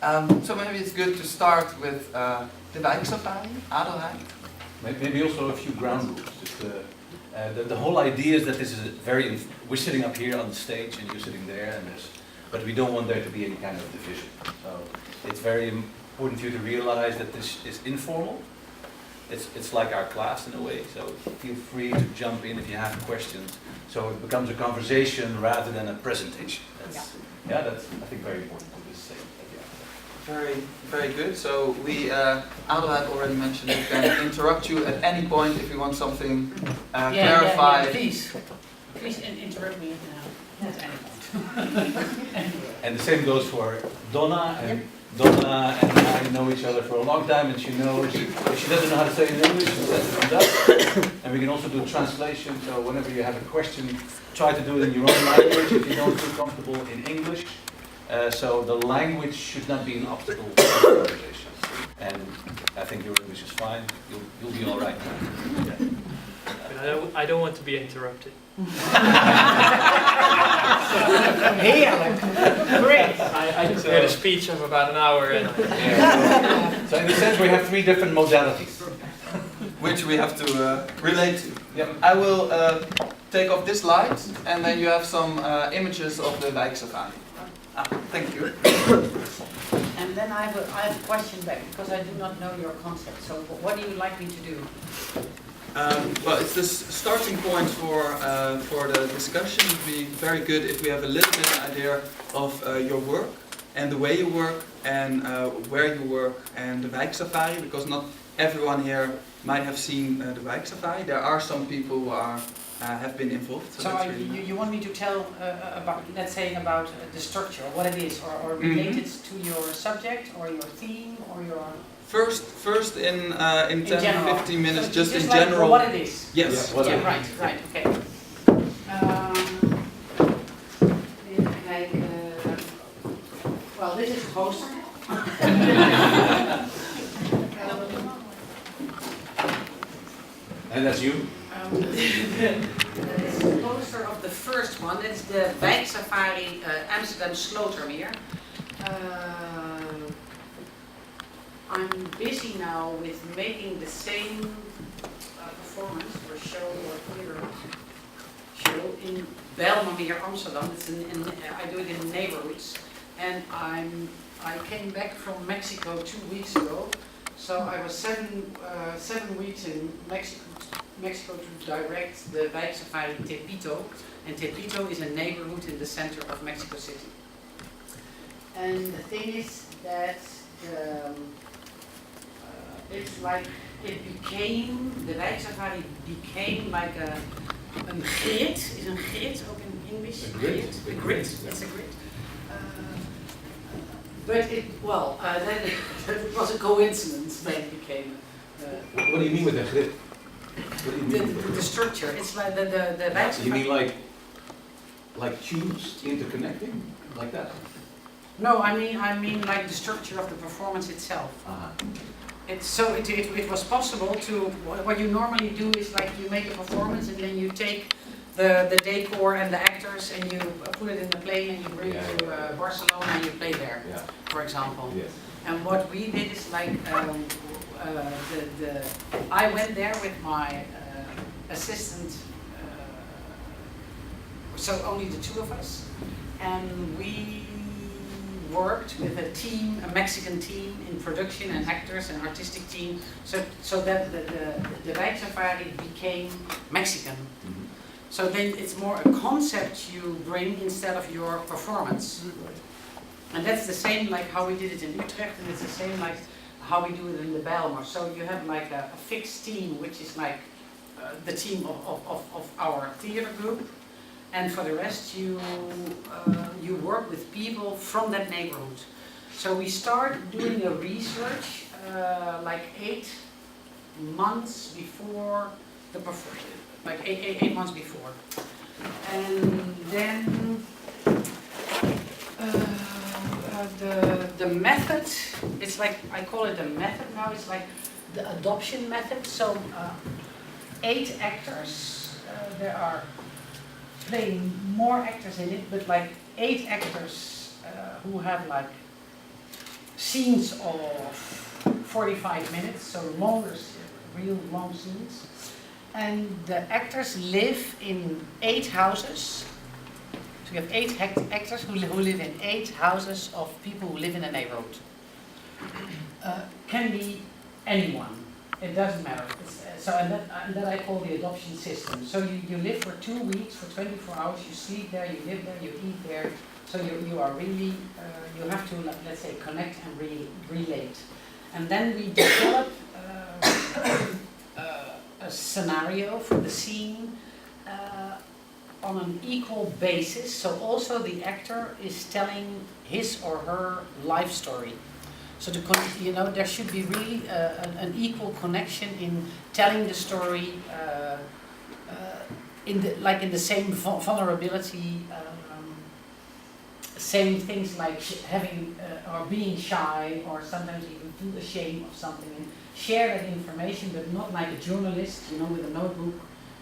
So maybe it's good to start with the wijksafari, Adelheid. Maybe also a few ground rules. Just, the whole idea is that this is a we're sitting up here on the stage and you're sitting there, but we don't want there to be any kind of division. So it's very important for you to realize that this is informal. It's like our class in a way, so feel free to jump in if you have questions. So it becomes a conversation rather than a presentation. That's I think very important to just say. Very, very good. So we, Adelheid already mentioned, we can interrupt you at any point if you want something clarified. Please interrupt me now. At any point. And the same goes for Donna. And Donna and I know each other for a long time, and she knows if she doesn't know how to say it in English, she says it in Dutch. And we can also do translation. So whenever you have a question, try to do it in your own language if you don't feel comfortable in English. So the language should not be an obstacle to the conversation. And I think your English is fine. You'll be all right. But I don't want to be interrupted. Great. I prepared a speech of about an hour. And so in a sense, we have 3 different modalities, which we have to relate to. Yep. I will take off this light, and then you have some images of the wijksafari. Thank you. And then I have a question back, because I do not know your concept. So what do you like me to do? Well, it's this starting point for the discussion. It would be very good if we have a little bit of idea of your work and the way you work and where you work and the wijksafari, because not everyone here might have seen the wijksafari. There are some people who have been involved. So really you want me to tell about, let's say, about the structure, what it is, or related to your subject or your theme or your... First in 10, 15 minutes, so just in like general. What it is. Yes. Yeah, right, okay. Well, this is a poster. And that's you? This is the poster of the first one. That's the wijksafari Amsterdam Slotermeer. I'm busy now with making the same performance or show or theater show in Bijlmermeer, Amsterdam. It's I do it in neighborhoods, and I came back from Mexico 2 weeks ago. So I was 7 weeks in Mexico to direct the wijksafari Tepito, and Tepito is a neighborhood in the center of Mexico City. And the thing is that it's like the wijksafari became like a grid. Is een grid ook in English? A grid. A grid. It's a grid. But it was a coincidence that it became. What do you mean with a grid? What do you mean? The structure. It's like the wijksafari. You mean like tubes interconnecting, like that? No, I mean like the structure of the performance itself. It was possible to, what you normally do is like you make a performance and then you take the decor and the actors and you put it in the plane and you bring it to Barcelona and you play there, for example. Yes. And what we did is like, I went there with my assistant, so only the 2 of us, and we worked with a team, a Mexican team in production and actors and artistic team, so that the wijksafari became Mexican. Mm-hmm. So then it's more a concept you bring instead of your performance. Mm-hmm. And that's the same like how we did it in Utrecht, and it's the same like how we do it in the Bijlmer. So you have like a fixed team, which is like the team of our theater group. And for the rest, you work with people from that neighborhood. So we start doing a research like 8 months before the performance, like 8 months before. And then the method, it's like, I call it a method now, it's like the adoption method. So 8 actors, there are playing more actors in it, but like 8 actors who have like scenes of 45 minutes, so longer, real long scenes. And the actors live in 8 houses. So you have 8 actors who live in 8 houses of people who live in a neighborhood. Can be anyone. It doesn't matter. And that I call the adoption system. So you live for 2 weeks, for 24 hours, you sleep there, you live there, you eat there. So you are really, you have to, let's say, connect and relate. And then we develop a scenario for the scene on an equal basis. So also the actor is telling his or her life story. So there should be really an equal connection in telling the story in the same vulnerability, same things like having or being shy, or sometimes even feel ashamed of something, and share that information, but not like a journalist, with a notebook,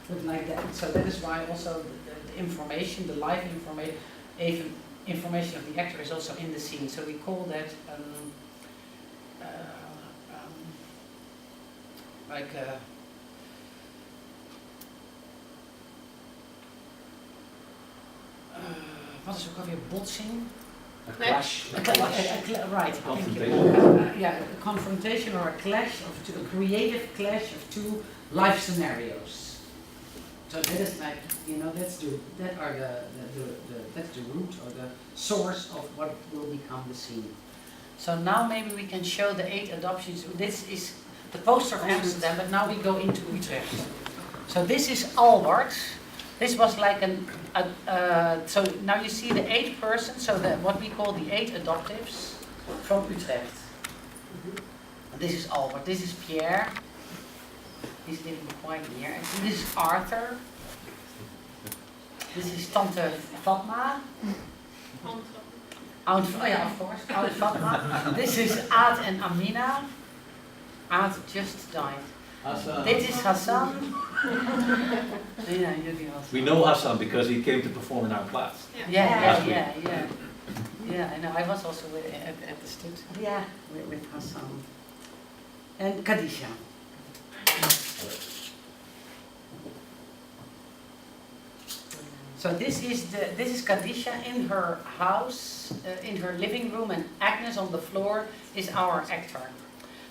but like that. So that is why also the information, the live information of the actor is also in the scene. So we call that wat is ook alweer botsing? A clash. Right. Confrontation. Yeah, a confrontation or a clash a creative clash of 2 life scenarios. So that is like, that's the root or the source of what will become the scene. So now maybe we can show the 8 adoptions. This is the poster of Amsterdam, but now we go into Utrecht. So this is Albert. This was like so now you see the 8 persons, so what we call the 8 adoptives from Utrecht. This is Albert, this is Pierre. He's living quite near. And this is Arthur. This is Tante Fatma. Oh yeah, of course, Aunt Fatma. This is Aad and Amina. Aad just died. Hassan. This is Hassan. We know Hassan because he came to perform in our class. Yeah, I know. I was also at the stud. Yeah. With Hassan. And Khadija. So this is Khadija in her house, in her living room, and Agnes on the floor is our actor.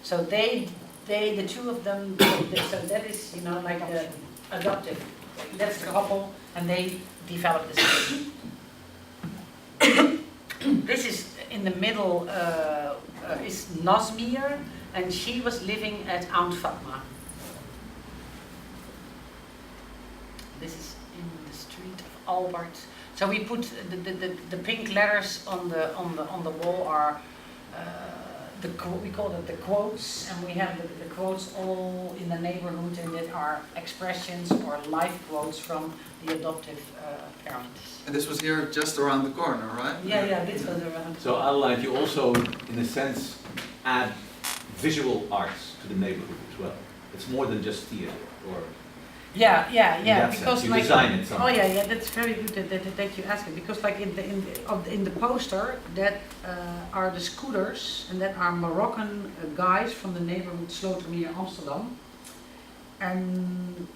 So the 2 of them, so that is, like the adoptive. That's the couple, and they develop the scene. This is in the middle, is Nazmir, and she was living at Aunt Fatma. This is in the street of Albert. So we put the pink letters on the wall are we call it the quotes, and we have the quotes all in the neighborhood, and that are expressions or life quotes from the adoptive parents. And this was here just around the corner, right? Yeah, this was around. So Adelheid, you also, in a sense, add visual arts to the neighborhood as well. It's more than just theater, or Yeah. Because you design it somehow. Oh yeah, that's very good that you ask it, because like in the poster that are the scooters, and that are Moroccan guys from the neighborhood Slotermeer, Amsterdam, and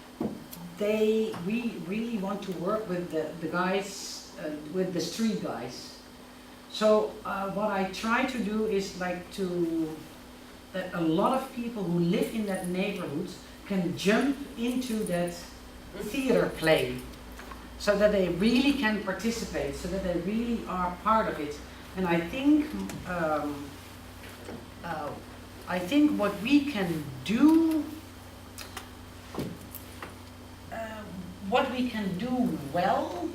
we really want to work with the guys, with the street guys. So what I try to do is that a lot of people who live in that neighborhood can jump into that theater play, so that they really can participate, so that they really are part of it. And I think what we can do, well,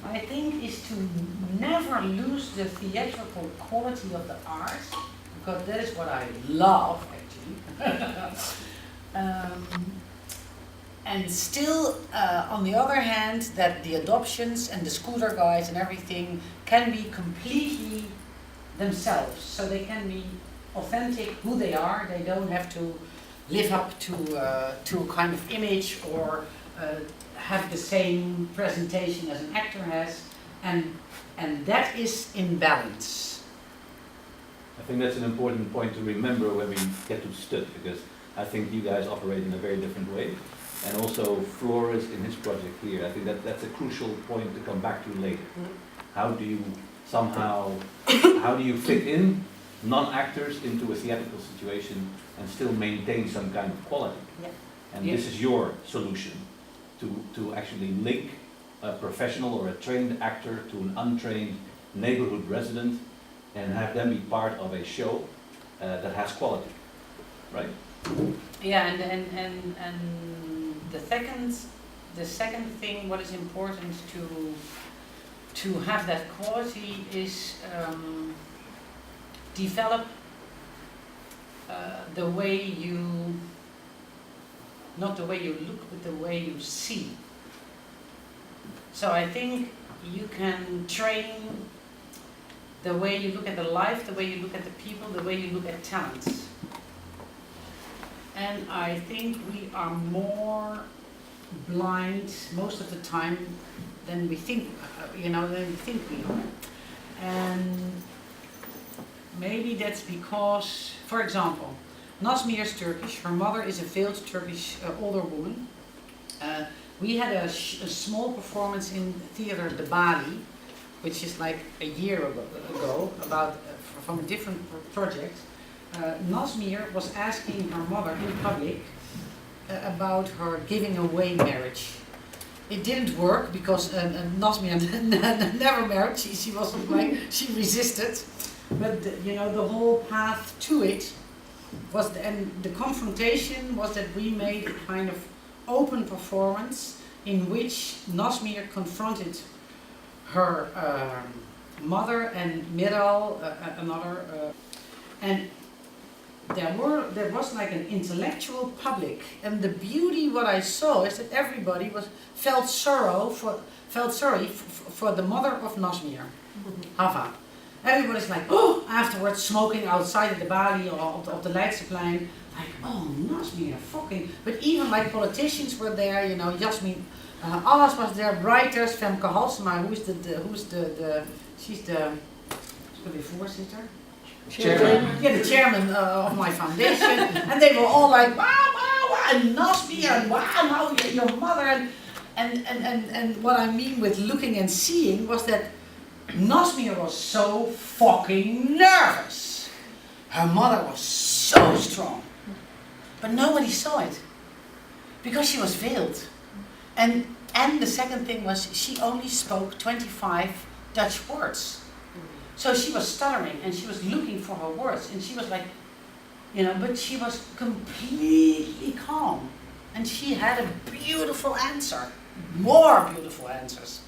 I think, is to never lose the theatrical quality of the art, because that is what I love actually. And still, on the other hand, that the adoptions and the scooter guys and everything can be completely themselves. So they can be authentic, who they are. They don't have to live up to a kind of image, or have the same presentation as an actor has. And that is in balance. I think that's an important point to remember when we get to Stud, because I think you guys operate in a very different way. And also Floris in his project here, I think that's a crucial point to come back to later. How do you somehow, how do you fit in non-actors into a theatrical situation and still maintain some kind of quality? Yeah. And this is your solution, to actually link a professional or a trained actor to an untrained neighborhood resident and have them be part of a show that has quality, right? Yeah, and the second thing what is important to have that quality is develop the way you, not the way you look, but the way you see. So I think you can train the way you look at the life, the way you look at the people, the way you look at talents. And I think we are more blind most of the time than we think, than we think we are. And maybe that's because, for example, Nazmi is Turkish. Her mother is a veiled Turkish older woman. We had a small performance in theater De Bali, which is like a year ago about from a different project. Nazmir was asking her mother in public about her giving away marriage. It didn't work because Nazmir never married. She wasn't like, she resisted. But the whole path to it was, and the confrontation was that we made a kind of open performance in which Nazmir confronted her mother and Miral, another, and there was like an intellectual public, and the beauty what I saw is that everybody felt sorry for the mother of Nazmir, Hava. Everybody's like, oh, afterwards smoking outside the Bali or of the Leidseplein, like, oh, Nazmir, fucking. But even like politicians were there, Jasmin, alles was there, writers, Femke Halsema, she's the voorzitter. Chairman. Yeah, the chairman of my foundation, and they were all like, wow, and Nazmir, and wow, now your mother, and what I mean with looking and seeing was that Nazmir was so fucking nervous. Her mother was so strong, but nobody saw it because she was veiled. And the second thing was she only spoke 25 Dutch words. So she was stuttering and she was looking for her words, and she was like, but she was completely calm. And she had a beautiful answer, more beautiful answers.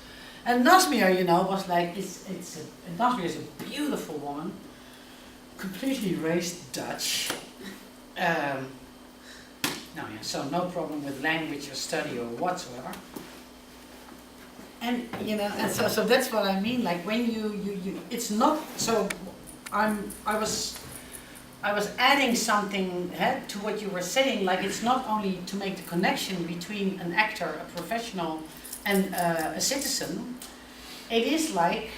And Nazmir, was like, Nazmir is a beautiful woman, completely raised Dutch. So no problem with language or study or whatsoever. And and so that's what I mean. Like when you it's not so. I was adding something to what you were saying. Like it's not only to make the connection between an actor, a professional, and a citizen. It is like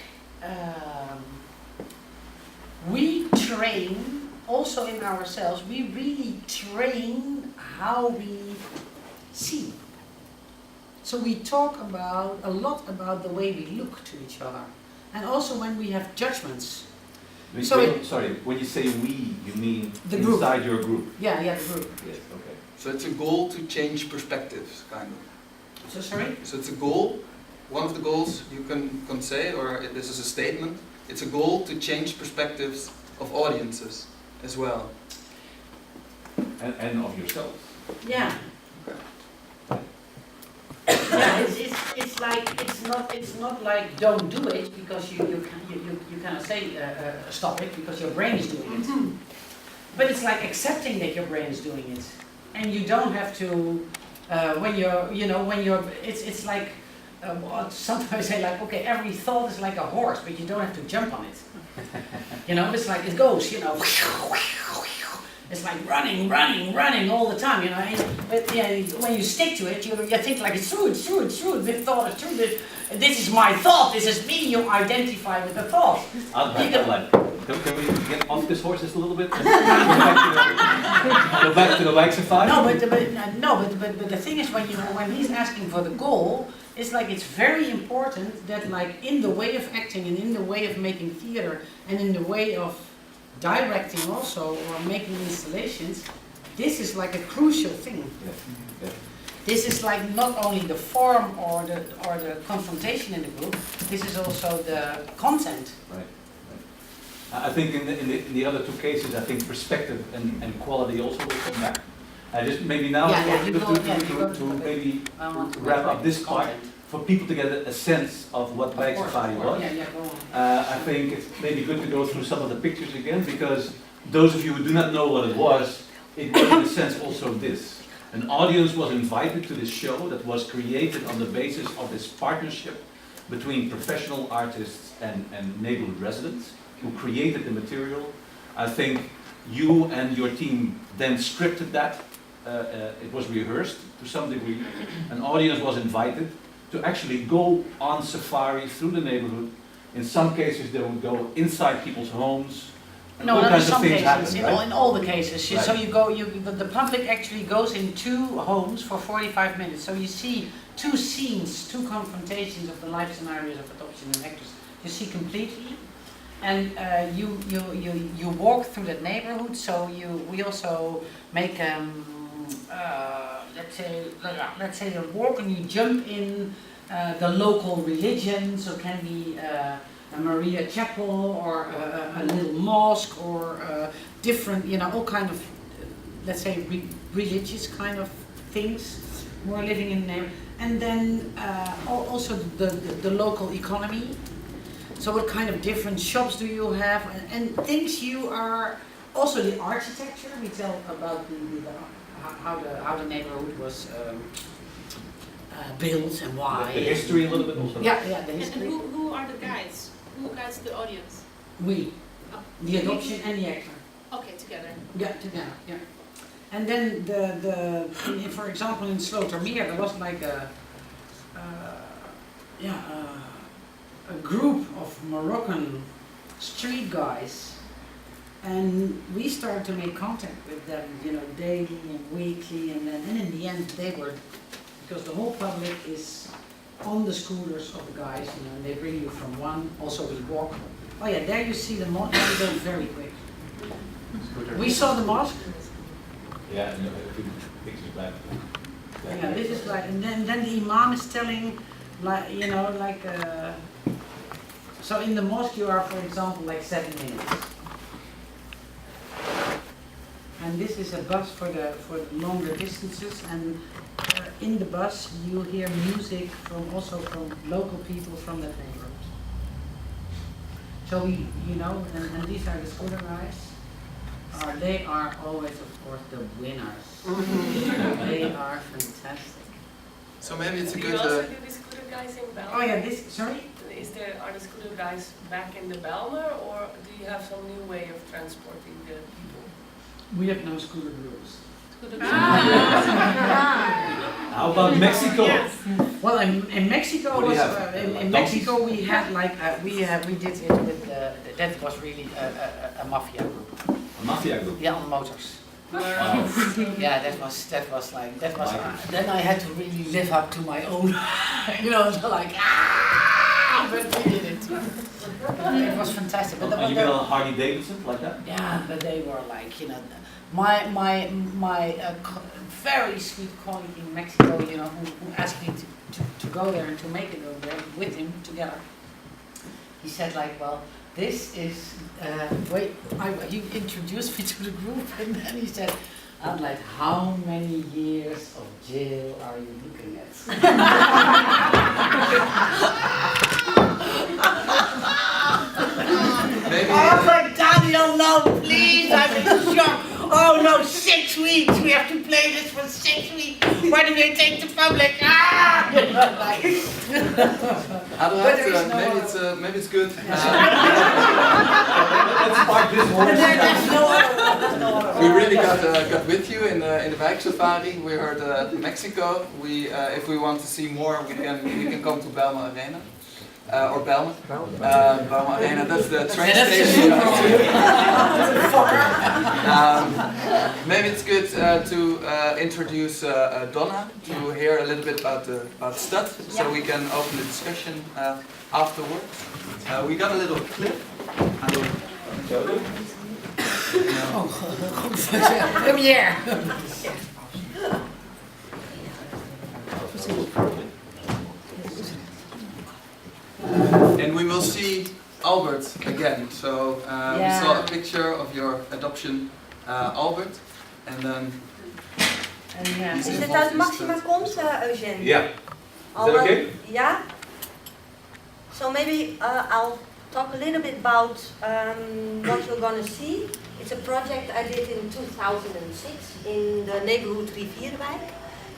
we train also in ourselves. We really train how we see. So we talk a lot about the way we look to each other, and also when we have judgments. Sorry, when you say we, you mean the group. Inside your group? Yeah, the group. Yes, okay. So it's a goal to change perspectives, kind of. So sorry? So it's a goal, one of the goals you can say, or this is a statement, it's a goal to change perspectives of audiences as well. And of yourself. Yeah. Yeah, it's like it's not like don't do it because you cannot say stop it because your brain is doing it. But it's like accepting that your brain is doing it, and you don't have to it's like sometimes I say like, okay, every thought is like a horse, but you don't have to jump on it. It's like it goes, It's like running all the time, But when you stick to it, you think like it's true. This thought is true. This is my thought. This is me. You identify with the thought. Adelheid. Can we get off this horse just a little bit? Go back to the Wijkse But the thing is, when he's asking for the goal, it's like it's very important that like in the way of acting and in the way of making theater and in the way of directing also or making installations, this is like a crucial thing. Yeah. This is like not only the form or the confrontation in the group. This is also the content. Right. I think in the other two cases, I think perspective and quality also will come back. Just maybe now to maybe wrap up this part for people to get a sense of what Wijkse was. I think it's maybe good to go through some of the pictures again, because those of you who do not know what it was in a sense also this. An audience was invited to this show that was created on the basis of this partnership between professional artists and neighborhood residents who created the material. I think you and your team then scripted that. It was rehearsed to some degree. An audience was invited to actually go on safari through the neighborhood. In some cases they would go inside people's homes. No, not in some cases, right? in all the cases. Right. So the public actually goes in 2 homes for 45 minutes. So you see 2 scenes, 2 confrontations of the life scenarios of adoption and actors. You see completely, and you walk through that neighborhood. So we also make let's say you walk and you jump in the local religion. So it can be. A Maria Chapel or a little mosque or different, all kind of, let's say, religious kind of things we're living in there. And then also the local economy. So what kind of different shops do you have and things you are, also the architecture, we tell about how the neighborhood was built and why. The history a little bit also. Yeah, the history. And who are the guides? Who guides the audience? We, the adoption and the actor. Okay, together. Yeah, together. Yeah. And then for example, in Slotermeer there was like a group of Moroccan street guys, and we started to make contact with them, daily and weekly, and in the end they were, because the whole public is on the scooters of the guys, and they bring you from one, also we walk. Oh yeah, there you see the mosque, now we go very quick. We saw the mosque. Yeah, no, a few pictures back. Yeah, this is like, and then the imam is telling, like, so in the mosque you are, for example, like 7 minutes. And this is a bus for the longer distances, and in the bus you hear music from local people from that neighborhood. So we, and these are the scooter guys. They are always, of course, the winners. They are fantastic. So maybe it's a Do good. you also do the scooter guys in Belmer? Oh yeah, sorry? Are the scooter guys back in the Belmer, or do you have some new way of transporting the people? We have no scooter groups. Scooter How about Mexico? Well, in Mexico What do you was have? in Mexico we had like we did it with that was really a mafia group. A mafia group. Yeah, on motors. Wow. Yeah, that was then I had to really live up to my own, so like but we did it. It was fantastic. But And you been on Harley Davidson like that? yeah, but they were like, my very sweet colleague in Mexico, who asked me to go there and to make it over there with him together. He said like, well, this is, you introduced me to the group, and then he said, I'm like, how many years of jail are you looking at? I was like, Daniel, no, please, I'm in shock. Oh no, 6 weeks, we have to play this for 6 weeks. Why do they take the public? Adelheid, maybe it's good. Let's spark this horse. There's no other. We really got with you in the bike safari. We heard Mexico. If we want to see more, we can come to Belma Arena. or Belma. Belma Arena, that's the train station. Maybe it's good to introduce Donna to hear a little bit about stud, so we can open the discussion afterwards. We got a little clip. Premiere! And we will see Albert again. So we saw a picture of your adoption, Albert, and then. Is it uit Maxima komt, Eugène? Yeah. Is that okay? Yeah. So maybe I'll talk a little bit about what you're gonna see. It's a project I did in 2006 in the neighborhood Rivierwijk.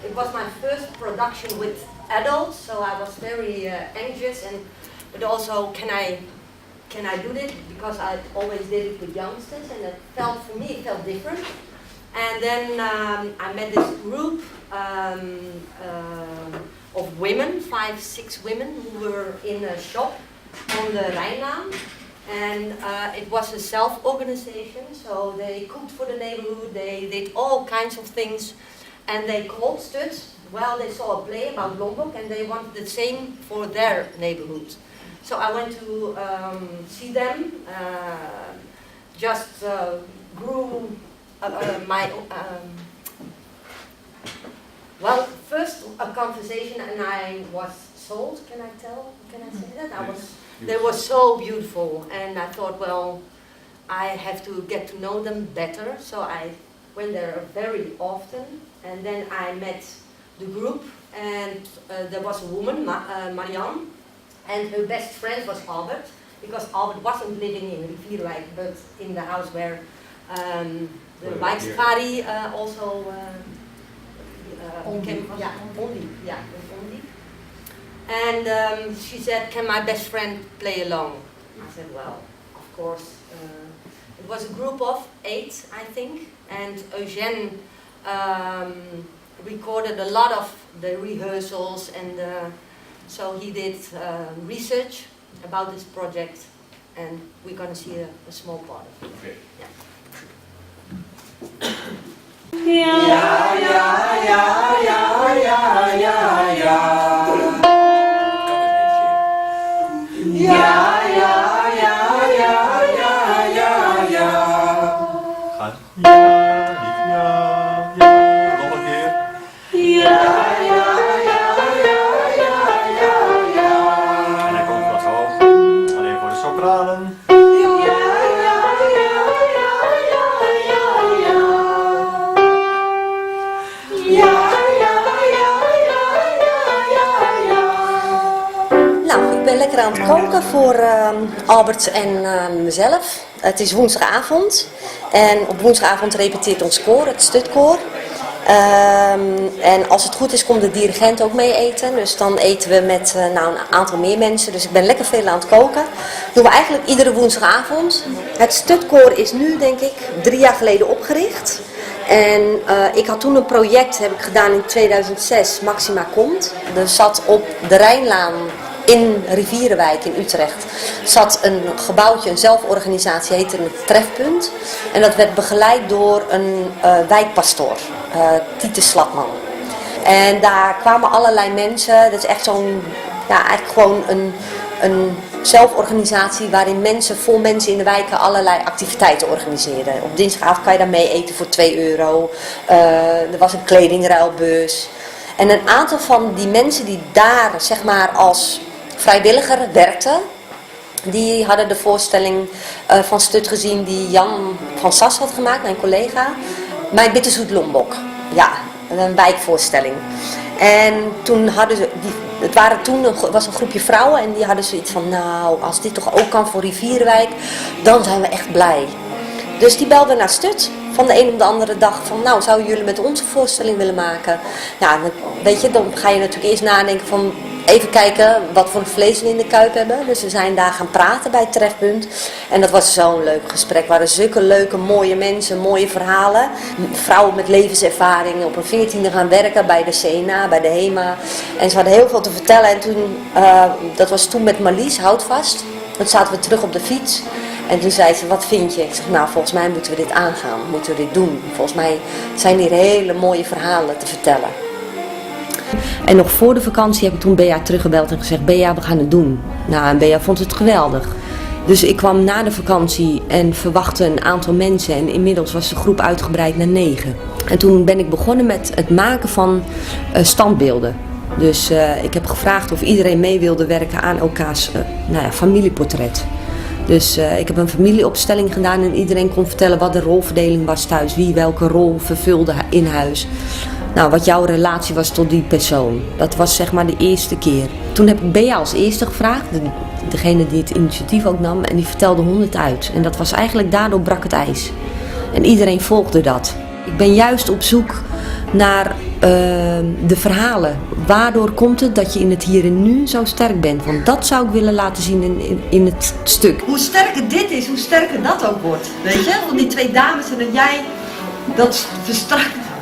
It was my first production with adults, so I was very anxious, but also can I do this, because I always did it with youngsters, and it felt, for me, it felt different. And then I met this group of women, 5-6 women, who were in a shop on the Rijnlaan. And it was a self-organization, so they cooked for the neighborhood, they did all kinds of things, and they called Stud. Well, they saw a play about Lombok, and they wanted the same for their neighborhood. So I went to see them, just grew my, well, first a conversation, and I was sold, can I say that? They were so beautiful, and I thought, well, I have to get to know them better, so I went there very often, and then I met the group, and there was a woman, Marianne, and her best friend was Albert, because Albert wasn't living in Rivierwijk, but in the house where the Wijksafari also came, only. And she said, can my best friend play along? I said, well, of course. It was a group of 8, I think, and Eugène recorded a lot of the rehearsals, and so he did research about this project, and we're going to see a small part of it. Okay. Aan het koken voor Albert en mezelf. Het is woensdagavond en op woensdagavond repeteert ons koor, het Studkoor. En als het goed is komt de dirigent ook mee eten, dus dan eten we met een aantal meer mensen. Dus ik ben lekker veel aan het koken. Dat doen we eigenlijk iedere woensdagavond. Het Studkoor is nu denk ik 3 jaar geleden opgericht. En ik had toen een project, heb ik gedaan in 2006, Maxima Komt. Er zat op de Rijnlaan in Rivierenwijk in Utrecht zat een gebouwtje, een zelforganisatie, heette het Trefpunt. En dat werd begeleid door een wijkpastoor, Tiete Slapman. En daar kwamen allerlei mensen, dat is echt zo'n, eigenlijk gewoon een zelforganisatie waarin vol mensen in de wijken allerlei activiteiten organiseerden. Op dinsdagavond kan je daar mee eten voor €2. Er was een kledingruilbus. En een aantal van die mensen die daar zeg maar als vrijwilliger werkten, die hadden de voorstelling van Stud gezien die Jan van Sas had gemaakt, mijn collega. Mijn Bitterzoet Lombok. Ja, een wijkvoorstelling. En toen hadden ze, was een groepje vrouwen en die hadden zoiets van, nou, als dit toch ook kan voor Rivierwijk, dan zijn we echt blij. Dus die belden naar Stud van de een op de andere dag van, nou, zouden jullie met ons een voorstelling willen maken? Ja, weet je, dan ga je natuurlijk eerst nadenken van, even kijken wat voor vlees we in de kuip hebben. Dus we zijn daar gaan praten bij het trefpunt. En dat was zo'n leuk gesprek. Er waren zulke leuke, mooie mensen, mooie verhalen. Vrouwen met levenservaring op een 14e gaan werken bij de CNA, bij de HEMA. En ze hadden heel veel te vertellen. En toen, dat was toen met Marlies, Houtvast. Toen zaten we terug op de fiets. En toen zei ze, wat vind je? Ik zeg, nou, volgens mij moeten we dit aangaan. Moeten we dit doen. Volgens mij zijn hier hele mooie verhalen te vertellen. En nog voor de vakantie heb ik toen Bea teruggebeld en gezegd, Bea, we gaan het doen. Nou, en Bea vond het geweldig. Dus ik kwam na de vakantie en verwachtte een aantal mensen en inmiddels was de groep uitgebreid naar 9. En toen ben ik begonnen met het maken van standbeelden. Dus ik heb gevraagd of iedereen mee wilde werken aan elkaars familieportret. Dus ik heb een familieopstelling gedaan en iedereen kon vertellen wat de rolverdeling was thuis. Wie welke rol vervulde in huis. Nou, wat jouw relatie was tot die persoon. Dat was zeg maar de eerste keer. Toen heb ik Bea als eerste gevraagd. Degene die het initiatief ook nam. En die vertelde 100 uit. En dat was eigenlijk, daardoor brak het ijs. En iedereen volgde dat. Ik ben juist op zoek naar de verhalen. Waardoor komt het dat je in het hier en nu zo sterk bent? Want dat zou ik willen laten zien in het stuk. Hoe sterker dit is, hoe sterker dat ook wordt. Weet je? Van die 2 dames en dat jij dat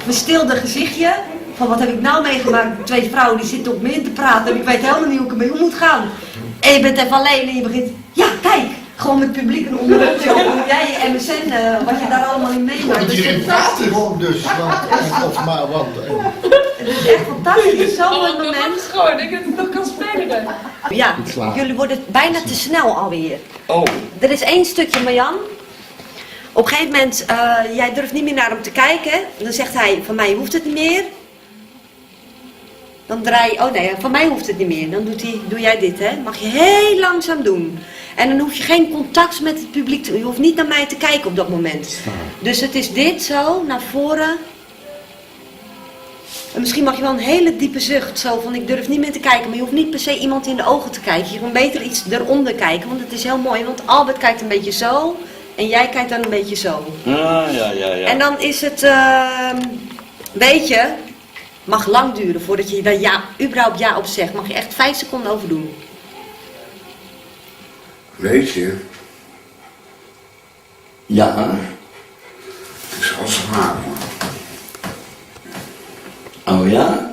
verstilde gezichtje. Van wat heb ik nou meegemaakt? 2 vrouwen die zitten op me in te praten. En ik weet helemaal niet hoe ik ermee om moet gaan. En je bent even alleen en je begint. Ja, kijk. Gewoon met publiek en onderhoud. Hoe jij je MSN, wat je daar allemaal in meemaakt. Want iedereen praat gewoon dus. Het is echt fantastisch. Zo'n mooi moment. Gewoon, ik denk dat ik nog kan spelen. Ja, jullie worden bijna te snel alweer. Oh. Er is 1 stukje, Marjan. Op een gegeven moment, jij durft niet meer naar hem te kijken. Dan zegt hij, van mij hoeft het niet meer. Dan draai je, oh nee, van mij hoeft het niet meer. Dan doe jij dit, hè. Mag je heel langzaam doen. En dan hoef je geen contact met het publiek te doen. Je hoeft niet naar mij te kijken op dat moment. Dus het is dit zo, naar voren. En misschien mag je wel een hele diepe zucht, zo van ik durf niet meer te kijken. Maar je hoeft niet per se iemand in de ogen te kijken. Je kan beter iets eronder kijken, want het is heel mooi. Want Albert kijkt een beetje zo. En jij kijkt dan een beetje zo. Ja. En dan is het, weet je, mag lang duren voordat je daar überhaupt ja op zegt. Mag je echt 5 seconden over doen. Weet je? Ja. Het is wel zwaar, man. Oh ja?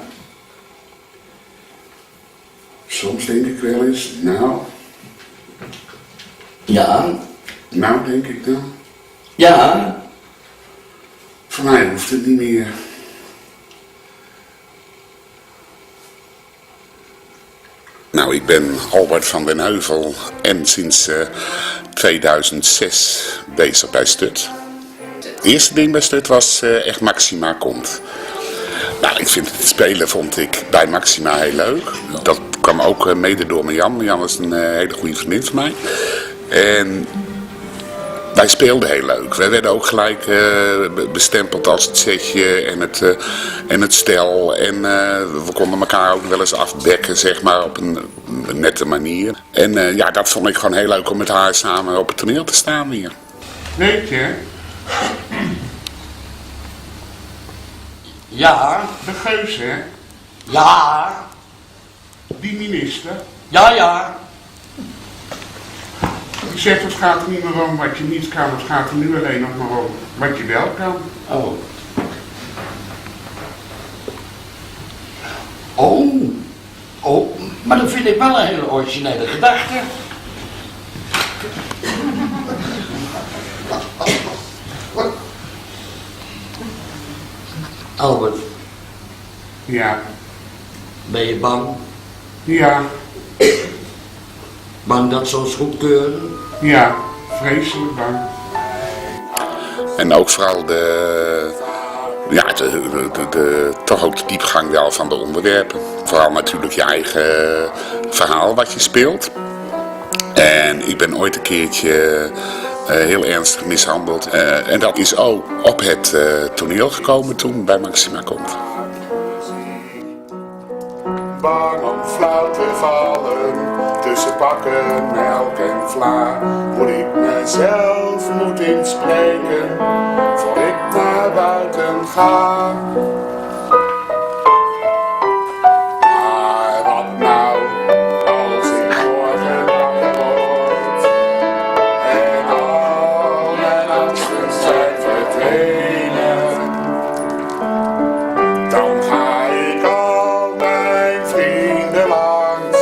Soms denk ik wel eens, nou. Ja. Nou, denk ik dan. Ja. Voor mij hoeft het niet meer. Nou, ik ben Albert van den Heuvel en sinds 2006 bezig bij Stut. Het eerste ding bij Stut was echt Maxima komt. Nou, ik vind het spelen vond ik bij Maxima heel leuk. Dat kwam ook mede door Marjan. Marjan is een hele goede vriendin van mij. En wij speelden heel leuk. Wij werden ook gelijk bestempeld als het setje en het stel. En we konden elkaar ook wel eens afbekken, zeg maar, op een nette manier. En ja, dat vond ik gewoon heel leuk om met haar samen op het toneel te staan hier. Weet je? Ja. De Geus, hè? Ja. Die minister? Ja. Die zegt, het gaat er niet meer om wat je niet kan, het gaat er nu alleen nog maar om wat je wel kan. Oh, maar dat vind ik wel een hele originele gedachte. Albert. Ja. Ben je bang? Ja. Bang dat ze ons goedkeuren? Ja, vreselijk bang. En ook vooral toch ook de diepgang wel van de onderwerpen. Vooral natuurlijk je eigen verhaal wat je speelt. En ik ben ooit een keertje heel ernstig mishandeld. En dat is ook op het toneel gekomen toen bij Maxima komt. Bang om flauw te vallen, tussen bakken, melk en vla, moet ik mezelf moeten inspreken, voor ik gaan. Maar wat nou als ik morgen wakker word en al mijn angsten zijn verdwenen? Dan ga ik al mijn vrienden langs,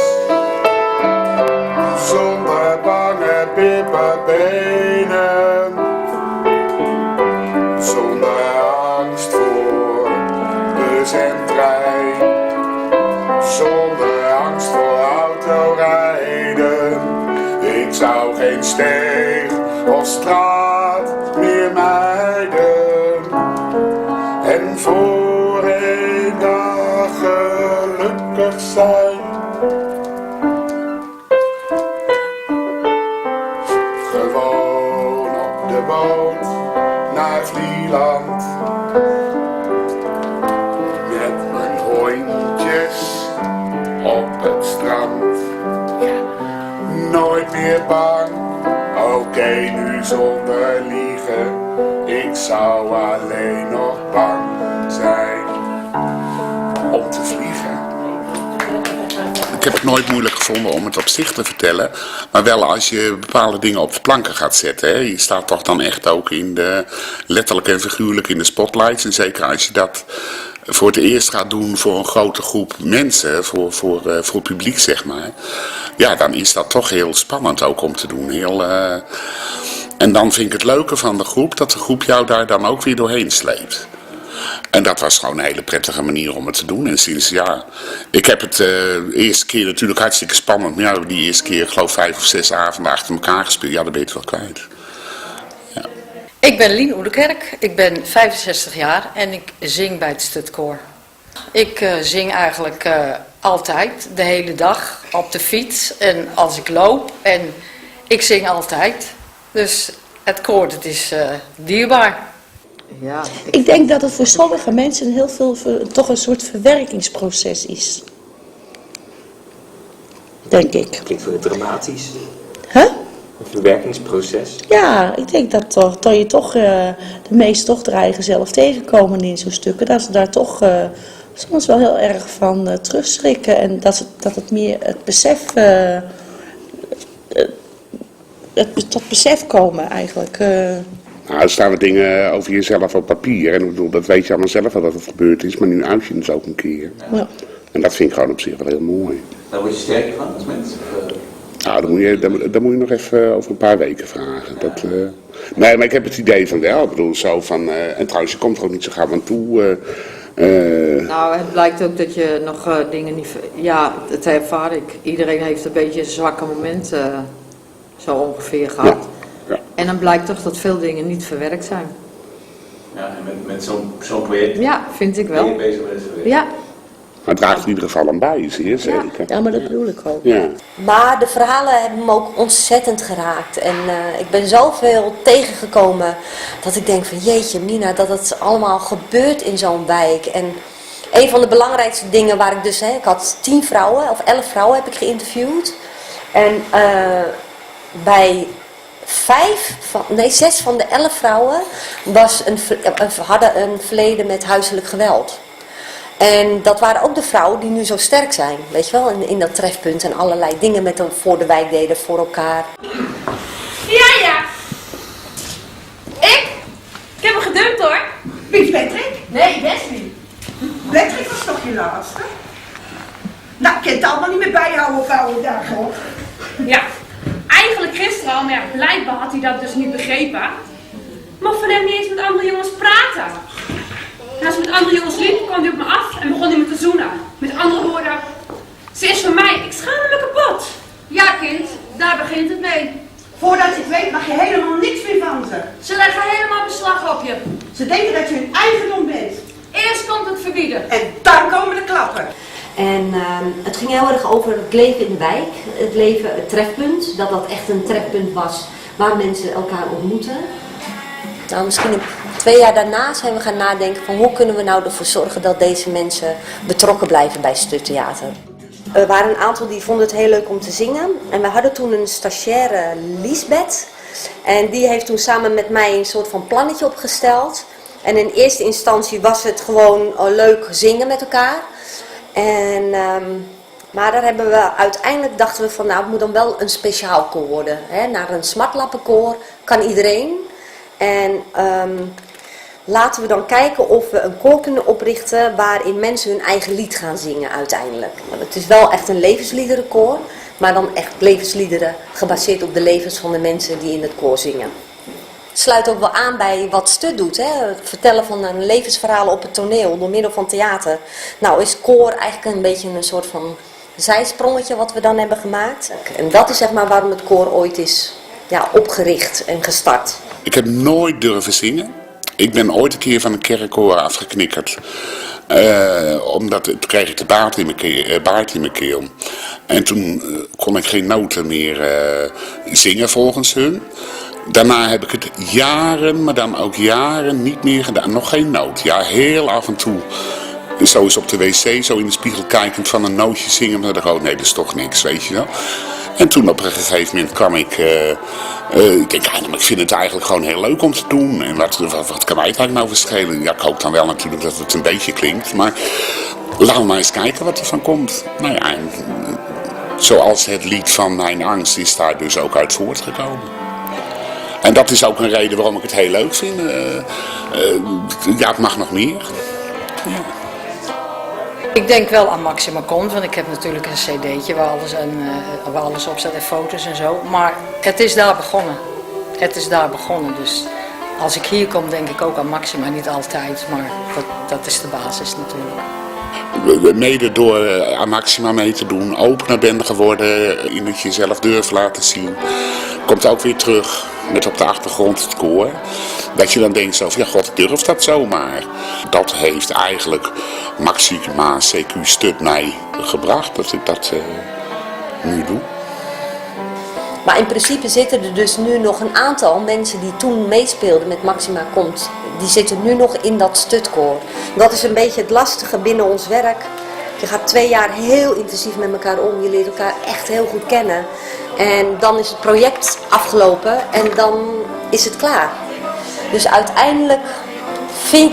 zonder bange bipperbenen, zonder angst voor bus en trein, zonder angst voor autorijden. Ik zou geen steeg of straat meer mijden en voor een dag gelukkig zijn. Gewoon op de boot naar Vlieland, met mijn hondjes op het strand. Nooit meer bang, oké, nu zonder liegen. Ik zou alleen nog bang zijn om te vliegen. Ik heb het nooit moeilijk gevonden om het op zich te vertellen. Maar wel als je bepaalde dingen op de planken gaat zetten. Hè. Je staat toch dan echt ook letterlijk en figuurlijk in de spotlights. En zeker als je dat voor het eerst gaat doen voor een grote groep mensen. Voor publiek, zeg maar. Ja, dan is dat toch heel spannend ook om te doen. En dan vind ik het leuke van de groep dat de groep jou daar dan ook weer doorheen sleept. En dat was gewoon een hele prettige manier om het te doen. En sinds, ik heb het eerste keer natuurlijk hartstikke spannend. Maar ja, die eerste keer, ik geloof 5 of 6 avonden achter elkaar gespeeld. Ja, dan ben je het wel kwijt. Ja. Ik ben Lien Oedekerk, ik ben 65 jaar en ik zing bij het Stutkoor. Ik zing eigenlijk altijd, de hele dag, op de fiets en als ik loop. En ik zing altijd. Dus het koor, het is dierbaar. Ja, ik denk dat het voor sommige mensen heel veel toch een soort verwerkingsproces is. Denk ik. Klinkt wel dramatisch. Huh? Een verwerkingsproces. Ja, ik denk dat je toch de meesten toch er eigen zelf tegenkomen in zo'n stukken. Dat ze daar toch soms wel heel erg van terugschrikken. En dat het meer het besef, tot besef komen eigenlijk. Nou, er staan wat dingen over jezelf op papier. En ik bedoel, dat weet je allemaal zelf wel dat het gebeurd is. Maar nu uit je het ook een keer. Ja. En dat vind ik gewoon op zich wel heel mooi. Daar word je sterker van als mens? Nou, dan moet je nog even over een paar weken vragen. Nee, maar ik heb het idee van wel. Ik bedoel, zo van... en trouwens, je komt er ook niet zo gauw aan toe. Nou, het blijkt ook dat je nog dingen niet... Ja, dat ervaar ik. Iedereen heeft een beetje een zwakke moment zo ongeveer gehad. Ja. Ja. En dan blijkt toch dat veel dingen niet verwerkt zijn. Ja, en met zo'n project... Ja, vind ik wel. Ben je bezig met het verwerken. Ja. Maar het draagt in ieder geval aan bij, zeer zeker. Ja, maar dat bedoel ik ook. Ja. Maar de verhalen hebben me ook ontzettend geraakt. En ik ben zoveel tegengekomen dat ik denk van jeetje Mina, dat het allemaal gebeurt in zo'n wijk. En een van de belangrijkste dingen waar ik dus, ik had 10 vrouwen of 11 vrouwen heb ik geïnterviewd. En bij 6 van de 11 vrouwen hadden een verleden met huiselijk geweld. En dat waren ook de vrouwen die nu zo sterk zijn, weet je wel, in dat trefpunt en allerlei dingen voor de wijk deden, voor elkaar. Ja. Ik heb hem gedumpt hoor. Wie is Patrick? Nee, Wesley. Patrick was toch je laatste? Nou, ik kan het allemaal niet meer bijhouden op oude dagen hoor. Ja, eigenlijk gisteren al, maar ja, blijkbaar had hij dat dus niet begrepen. Mocht van hem niet eens met andere jongens praten. En als hij met andere jongens liep, kwam hij op me af en begon hij me te zoenen. Met andere woorden, ze is van mij, ik schaamde me kapot. Ja kind, daar begint het mee. Voordat je het weet mag je helemaal niks meer van ze. Ze leggen helemaal beslag op je. Ze denken dat je hun eigendom bent. Eerst komt het verbieden. En dan komen de klappen. En het ging heel erg over het leven in de wijk, het trefpunt, dat echt een trefpunt was waar mensen elkaar ontmoeten. Nou, misschien 2 jaar daarna zijn we gaan nadenken van hoe kunnen we nou ervoor zorgen dat deze mensen betrokken blijven bij Stuttheater. Er waren een aantal die vonden het heel leuk om te zingen en we hadden toen een stagiaire, Liesbeth, en die heeft toen samen met mij een soort van plannetje opgesteld. En in eerste instantie was het gewoon leuk zingen met elkaar. En, maar daar hebben we uiteindelijk dachten we van nou, het moet dan wel een speciaal koor worden. Hè? Naar een smartlappenkoor kan iedereen. En laten we dan kijken of we een koor kunnen oprichten waarin mensen hun eigen lied gaan zingen uiteindelijk. Want het is wel echt een levensliederenkoor, maar dan echt levensliederen gebaseerd op de levens van de mensen die in het koor zingen. Het sluit ook wel aan bij wat Stut doet, hè? Het vertellen van een levensverhaal op het toneel door middel van theater. Nou is koor eigenlijk een beetje een soort van zijsprongetje wat we dan hebben gemaakt. En dat is zeg maar waarom het koor ooit is opgericht en gestart. Ik heb nooit durven zingen. Ik ben ooit een keer van een kerkkoor afgeknikkerd. Omdat toen kreeg ik de baard in mijn keel. En toen kon ik geen noten meer zingen volgens hun. Daarna heb ik het jaren, maar dan ook jaren niet meer gedaan. Nog geen noot. Ja, heel af en toe. Zo eens op de wc, zo in de spiegel kijkend van een nootje zingen. Maar dan dacht ik, nee, dat is toch niks, weet je wel. En toen op een gegeven moment kwam ik denk, ik vind het eigenlijk gewoon heel leuk om te doen. En wat kan mij het eigenlijk nou verschillen? Ja, ik hoop dan wel natuurlijk dat het een beetje klinkt. Maar laten we maar eens kijken wat er van komt. Nou ja, en, zoals het lied van Mijn Angst is daar dus ook uit voortgekomen. En dat is ook een reden waarom ik het heel leuk vind. Het mag nog meer. Ja. Ik denk wel aan Maxima komt, want ik heb natuurlijk een cd'tje waar alles op staat en foto's en zo. Maar het is daar begonnen. Het is daar begonnen, dus als ik hier kom denk ik ook aan Maxima, niet altijd, maar dat is de basis natuurlijk. Mede door aan Maxima mee te doen, opener ben geworden, in het jezelf durft laten zien. Komt ook weer terug met op de achtergrond het koor. Dat je dan denkt zo van, ja god, ik durf dat zomaar. Dat heeft eigenlijk Maxima CQ Stut mij gebracht, dat ik dat nu doe. Maar in principe zitten er dus nu nog een aantal mensen die toen meespeelden met Maxima Komt. Die zitten nu nog in dat Stutkoor. Dat is een beetje het lastige binnen ons werk. Je gaat 2 jaar heel intensief met elkaar om. Je leert elkaar echt heel goed kennen. En dan is het project afgelopen en dan is het klaar. Dus uiteindelijk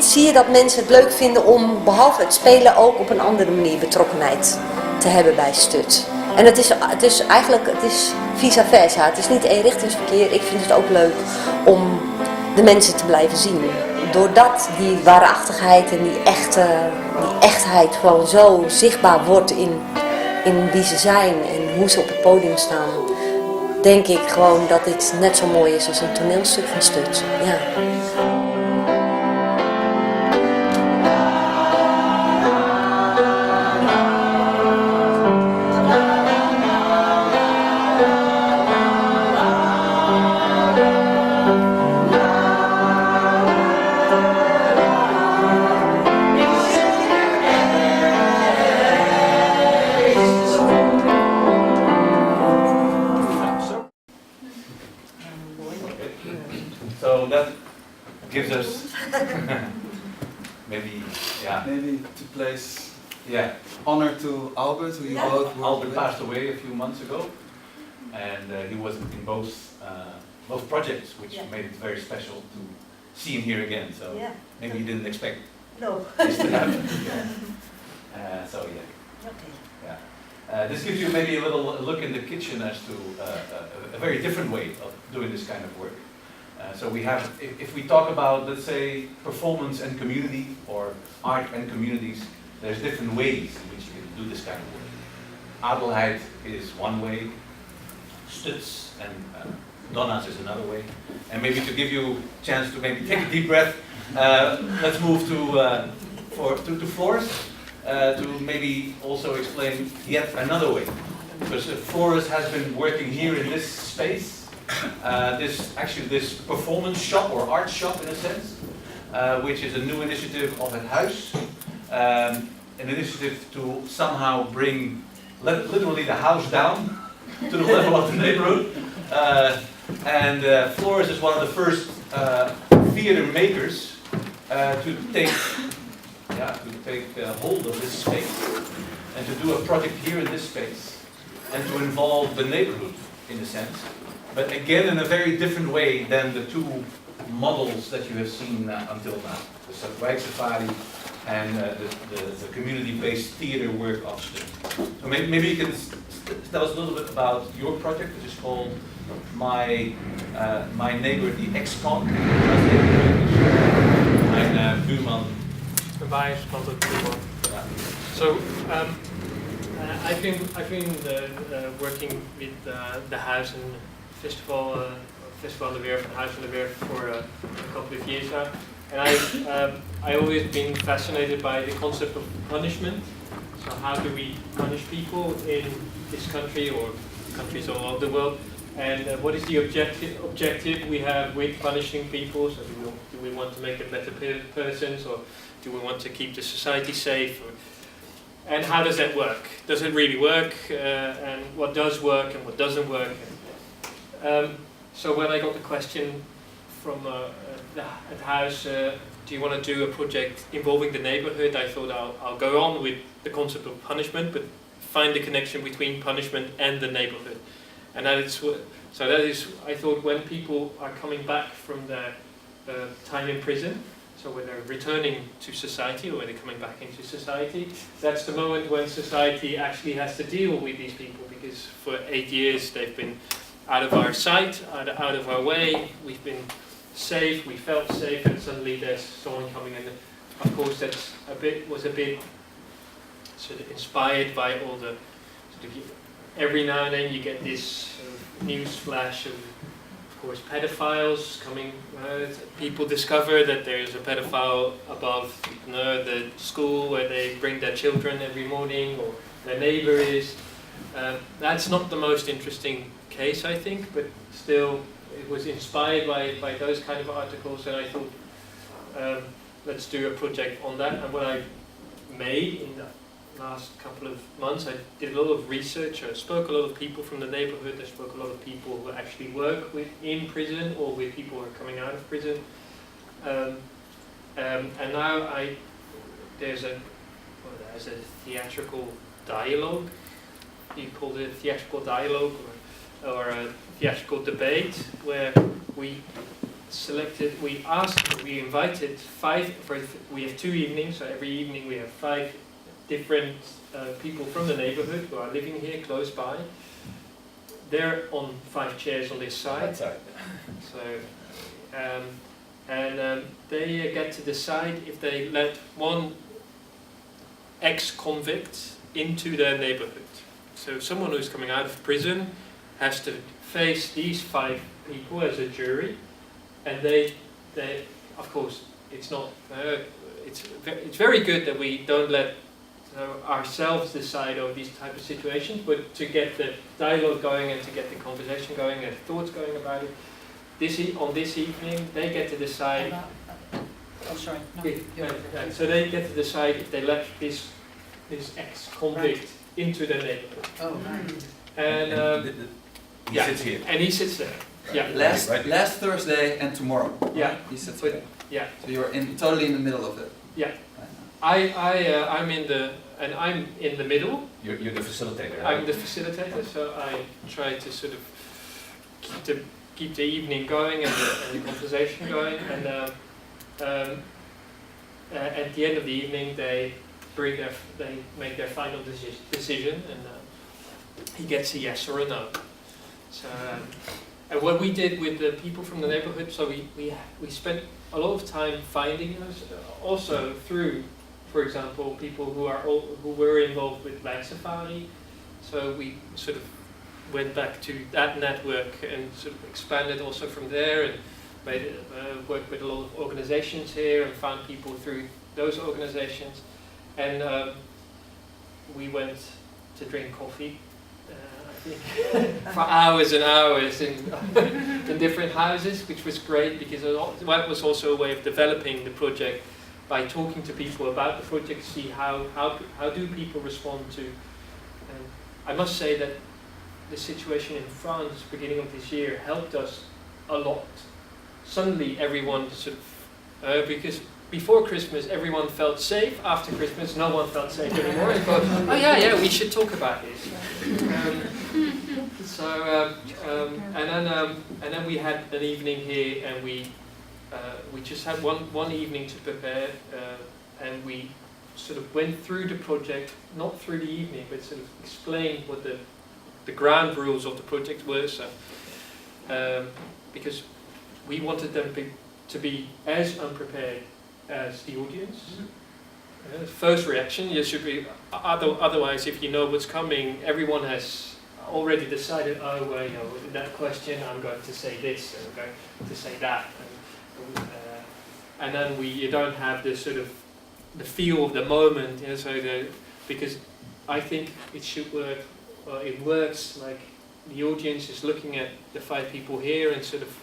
zie je dat mensen het leuk vinden om behalve het spelen ook op een andere manier betrokkenheid te hebben bij Stut. En het is vice versa. Het is niet eenrichtingsverkeer. Ik vind het ook leuk om de mensen te blijven zien. Doordat die waarachtigheid en die echtheid gewoon zo zichtbaar wordt in wie ze zijn en hoe ze op het podium staan, denk ik gewoon dat dit net zo mooi is als een toneelstuk van Stut. Ja. So that gives us maybe to place honor to Albert, who you both Albert passed away a few months ago, and he was in both projects, which made it very special to see him here again. So maybe you didn't expect this to happen. This gives you maybe a little look in the kitchen as to a very different way of doing this kind of work. So we have, if we talk about, let's say, performance and community, or art and communities, there's different ways in which you can do this kind of work. Adelheid is one way, Stut's and Donna's is another way. And maybe to give you a chance to maybe take a deep breath, let's move to Floris, to maybe also explain yet another way. Because Floris has been working here in this space. This performance shop or art shop in a sense, which is a new initiative of het Huis, an initiative to somehow bring literally the house down to the level of the neighborhood. And Floris is one of the first theater makers to take hold of this space and to do a project here in this space and to involve the neighborhood in a sense. But again, in a very different way than the two models that you have seen until now. The White Safari and the community-based theater work offspring. So maybe you can tell us a little bit about your project, which is called My Neighbor, the Ex-Con. Mijn buurman. Bij buurman. So I've been working with the house and festival on the Werf and House on the Werf for a couple of years now, and I always been fascinated by the concept of punishment. So how do we punish people in this country or countries all over the world? And what is the objective we have with punishing people? So do we want to make them better persons, or do we want to keep the society safe? And how does that work? Does it really work? And what does work and what doesn't work? So when I got the question from the house, do you want to do a project involving the neighborhood? I thought I'll go on with the concept of punishment, but find the connection between punishment and the neighborhood. And that is I thought when people are coming back from their time in prison, so when they're returning to society or when they're coming back into society, that's the moment when society actually has to deal with these people, because for 8 years they've been out of our sight, out of our way, we've been safe, we felt safe, and suddenly there's someone coming in. Of course that's was a bit sort of inspired by all the every now and then you get this news flash of course pedophiles coming. People discover that there's a pedophile above the school where they bring their children every morning, or their neighbor is. That's not the most interesting case, I think, but still it was inspired by those kind of articles, and I thought let's do a project on that. And what I made in the last couple of months, I did a lot of research. I spoke a lot of people from the neighborhood. I spoke a lot of people who actually work in prison or with people who are coming out of prison. And now there's a theatrical dialogue. You call it a theatrical dialogue or a theatrical debate, where we invited we have 2 evenings, so every evening we have 5 different people from the neighborhood who are living here close by. They're on 5 chairs on this side. So, they get to decide if they let one ex-convict into their neighborhood. So someone who's coming out of prison has to face these 5 people as a jury, and they of course it's not it's very good that we don't let ourselves decide over these type of situations, but to get the dialogue going and to get the conversation going and thoughts going about it. On this evening, they get to decide. So they get to decide if they let this ex-convict into their neighborhood. Oh, right. And he sits here. And he sits there. Yeah. Last Thursday and tomorrow. Yeah. He sits there. Yeah. So you're totally in the middle of it. Yeah. I'm in the middle. You're the facilitator. Right? I'm the facilitator, so I try to sort of keep the evening going and the conversation going. And at the end of the evening, they make their final decision, and he gets a yes or a no. So, and what we did with the people from the neighborhood, so we spent a lot of time finding us, also through, for example, people who were involved with Black Safari. So we sort of went back to that network and sort of expanded also from there, and worked with a lot of organizations here and found people through those organizations. And we went to drink coffee, I think, for hours and hours in different houses, which was great, because that was also a way of developing the project by talking to people about the project, see how do people respond to. I must say that the situation in France, beginning of this year, helped us a lot. Suddenly everyone sort of, because before Christmas everyone felt safe, after Christmas no one felt safe anymore, and thought, oh yeah, we should talk about this. And then we had an evening here, and we we just had one evening to prepare, and we sort of went through the project, not through the evening, but sort of explained what the ground rules of the project were. So, because we wanted them to be as unprepared as the audience. First reaction, you should be. Otherwise, if you know what's coming, everyone has already decided. Oh, well, you know, that question, I'm going to say this, and I'm going to say that, and then you don't have the sort of the feel of the moment. You know, so because I think it should work. Well, it works like the audience is looking at the 5 people here and sort of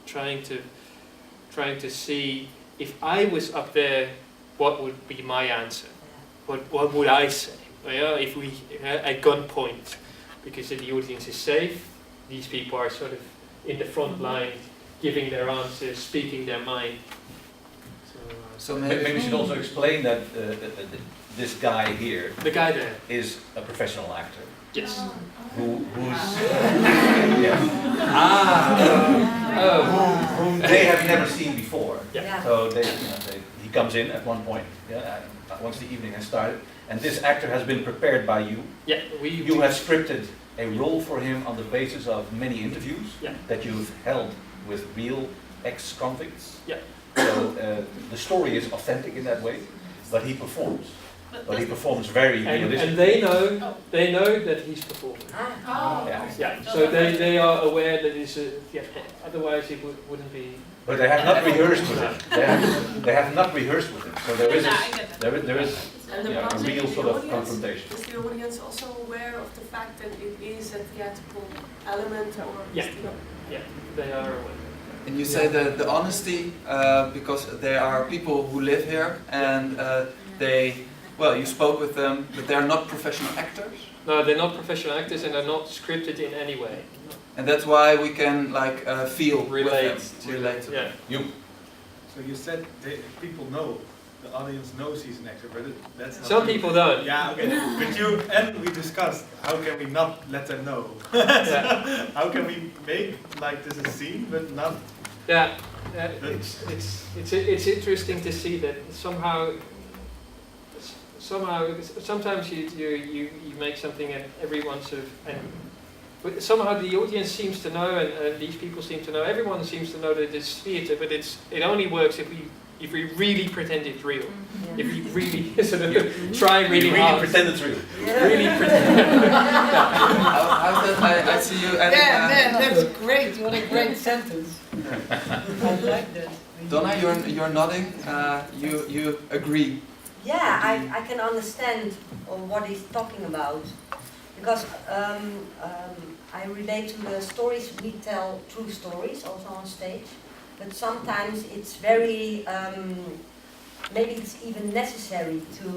trying to see, if I was up there, what would be my answer? What would I say? Well, if we at gunpoint, because the audience is safe, these people are sort of in the front line, giving their answers, speaking their mind. So maybe we should also explain that this guy here, the guy there, is a professional actor. Yes. Who's whom they have never seen before. Yeah. So he comes in at one point. Once the evening has started, and this actor has been prepared by you. Yeah. You have scripted a role for him on the basis of many interviews that you've held with real ex-convicts. Yeah. So the story is authentic in that way, but he performs. But he performs very realistically. And they know that he's performing. Yeah. So they are aware that it's otherwise it wouldn't be. But they have not rehearsed with him. They have not rehearsed with him. So there is a real sort of confrontation. Is the audience also aware of the fact that it is a theatrical element, or? Yeah, they are aware. And you say the honesty, because there are people who live here and you spoke with them, but they're not professional actors? No, they're not professional actors and they're not scripted in any way. And that's why we can relate to them. You. So you said people know, the audience knows he's an actor, but that's not Some true. people don't. Yeah, okay. But we discussed, how can we not let them know? How can we make like this a scene, but not... Yeah, it's interesting to see that somehow sometimes you make something and everyone sort of, but somehow the audience seems to know, and these people seem to know, everyone seems to know that it's theatre, but it only works if we really pretend it's real. Yeah. If we really sort of try really hard. Really pretend it's real. Yeah. Really pretend. How's that? I see you adding... that's great. What a great sentence. I like that. Donna, you're nodding. You agree. Yeah, I can understand what he's talking about, because I relate to the stories we tell, true stories, also on stage. But sometimes it's very, maybe it's even necessary to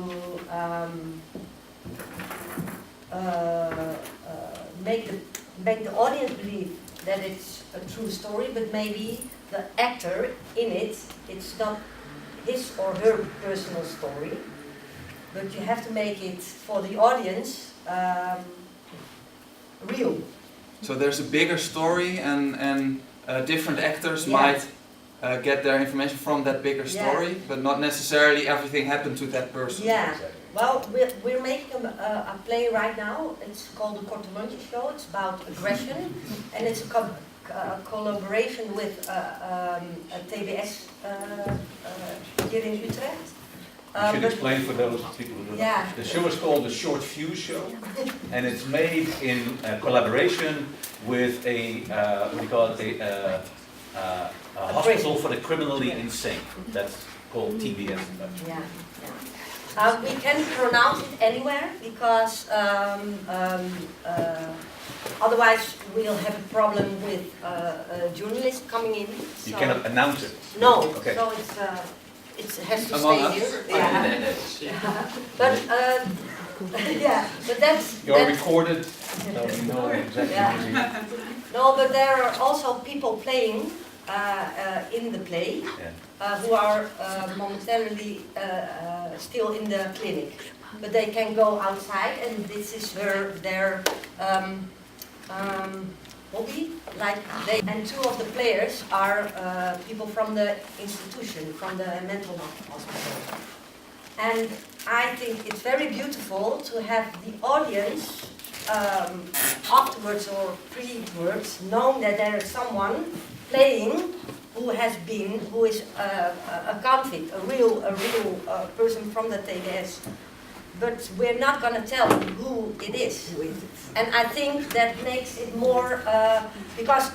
make the audience believe that it's a true story, but maybe the actor in it, it's not his or her personal story, but you have to make it for the audience real. So there's a bigger story, and different actors might get their information from that bigger story, but not necessarily everything happened to that person. Yeah. Well, we're making a play right now. It's called the Korte Lontje Show. It's about aggression, and it's a collaboration with a TBS here in Utrecht. You should explain for those people who don't know. The show is called the Short Fuse Show, and it's made in collaboration with a hospital for the criminally insane. That's called TBS. Yeah. We can pronounce it anywhere because otherwise we'll have a problem with a journalist coming in. You cannot announce it. No. Okay. So it has to Among stay us? here. Yeah. But but that's... You're recorded, so we know exactly who's here. No, but there are also people playing in the play who are momentarily still in the clinic. But they can go outside, and this is where their hobby. Like and two of the players are people from the institution, from the mental health hospital. And I think it's very beautiful to have the audience afterwards or pre-words know that there is someone playing who is a convict, a real person from the TBS. But we're not going to tell who it is. And I think that makes it more, because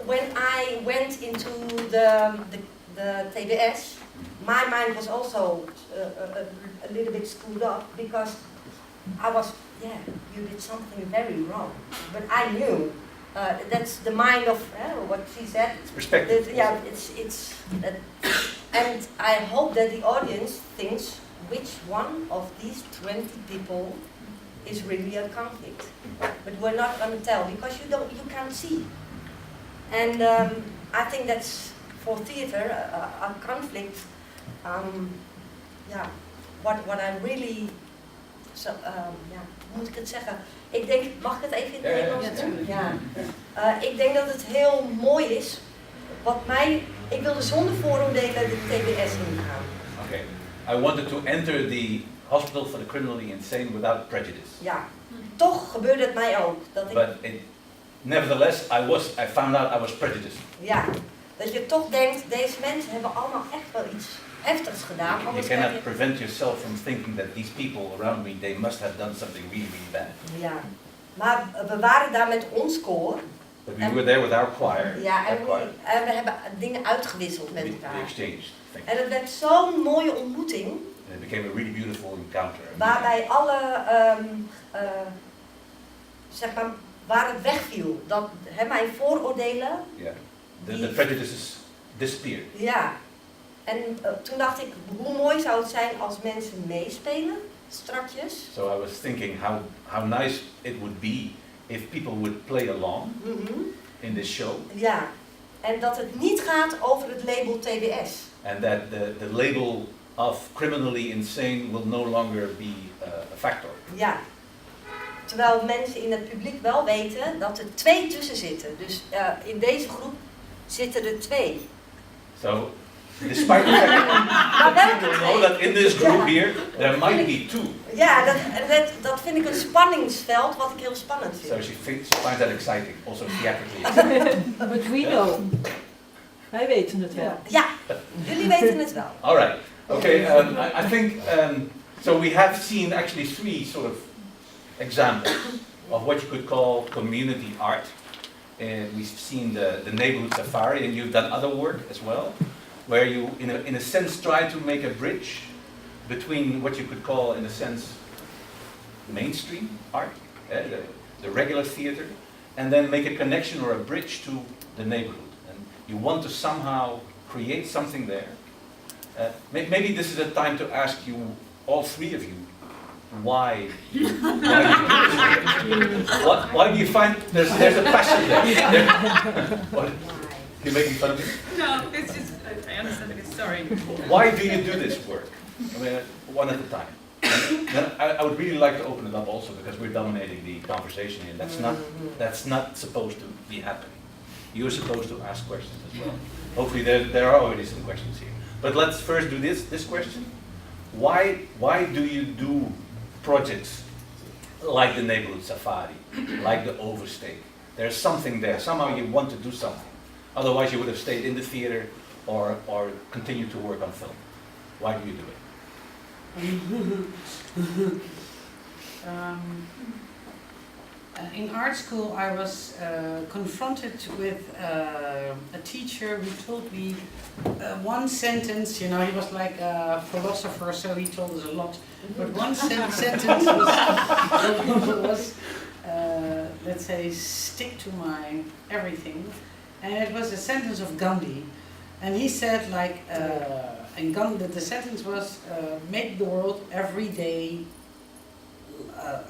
when I went into the TBS, my mind was also a little bit screwed up, because I was, you did something very wrong. But I knew that's the mind of what she said. It's perspective. And I hope that the audience thinks which one of these 20 people is really a conflict. But we're not going to tell, because you can't see. And I think that's for theater a conflict. What I really, hoe moet ik het zeggen? Ik denk, mag ik het even in het Nederlands doen? Ja. Ik denk dat het heel mooi is. Ik wilde zonder vooroordelen de TBS ingaan. Okay. I wanted to enter the hospital for the criminally insane without prejudice. Ja, toch gebeurde het mij ook. Nevertheless, I found out I was prejudiced. Ja, dat je toch denkt, deze mensen hebben allemaal echt wel iets heftigs gedaan. You cannot prevent yourself from thinking that these people around me, they must have done something really, really bad. Ja, maar we waren daar met ons koor. But we were there with our choir. Ja, en we hebben dingen uitgewisseld met elkaar. We exchanged things. En het werd zo'n mooie ontmoeting. And it became a really beautiful encounter. Waarbij alle, zeg maar, waar het wegviel. Dat mijn vooroordelen. The prejudices disappeared. Ja. En toen dacht ik, hoe mooi zou het zijn als mensen meespelen, strakjes. So I was thinking how nice it would be if people would play along in this show. Ja, en dat het niet gaat over het label TBS. And that the label of criminally insane will no longer be a factor. Ja, terwijl mensen in het publiek wel weten dat er 2 tussen zitten. Dus in deze groep zitten er 2. So, despite the fact that people know that in this group here there might be 2. Ja, dat vind ik een spanningsveld wat ik heel spannend vind. So she finds that exciting, also theatrically. But we know. Wij weten het wel. Ja, jullie weten het wel. All right. Okay. I think so. We have seen actually 3 sort of examples of what you could call community art. We've seen the neighborhood safari, and you've done other work as well, where you, in a sense, try to make a bridge between what you could call, in a sense, mainstream art, the regular theater, and then make a connection or a bridge to the neighborhood. And you want to somehow create something there. Maybe this is a time to ask you, all 3 of you, why do you find there's a passion there? What? You making fun of me? No, it's just, I understand it, sorry. Why do you do this work? I mean, one at a time. And then I would really like to open it up also, because we're dominating the conversation here. That's not supposed to be happening. You're supposed to ask questions as well. Hopefully there are already some questions here. But let's first do this question. Why do you do projects like the neighborhood safari, like the overstay? There's something there. Somehow you want to do something. Otherwise you would have stayed in the theater or continued to work on film. Why do you do it? In art school I was confronted with a teacher who told me one sentence, you know, he was like a philosopher, so he told us a lot, but one sentence was let's say, stick to my everything, and it was a sentence of Gandhi, and he said like, and Gandhi, the sentence was, make the world every day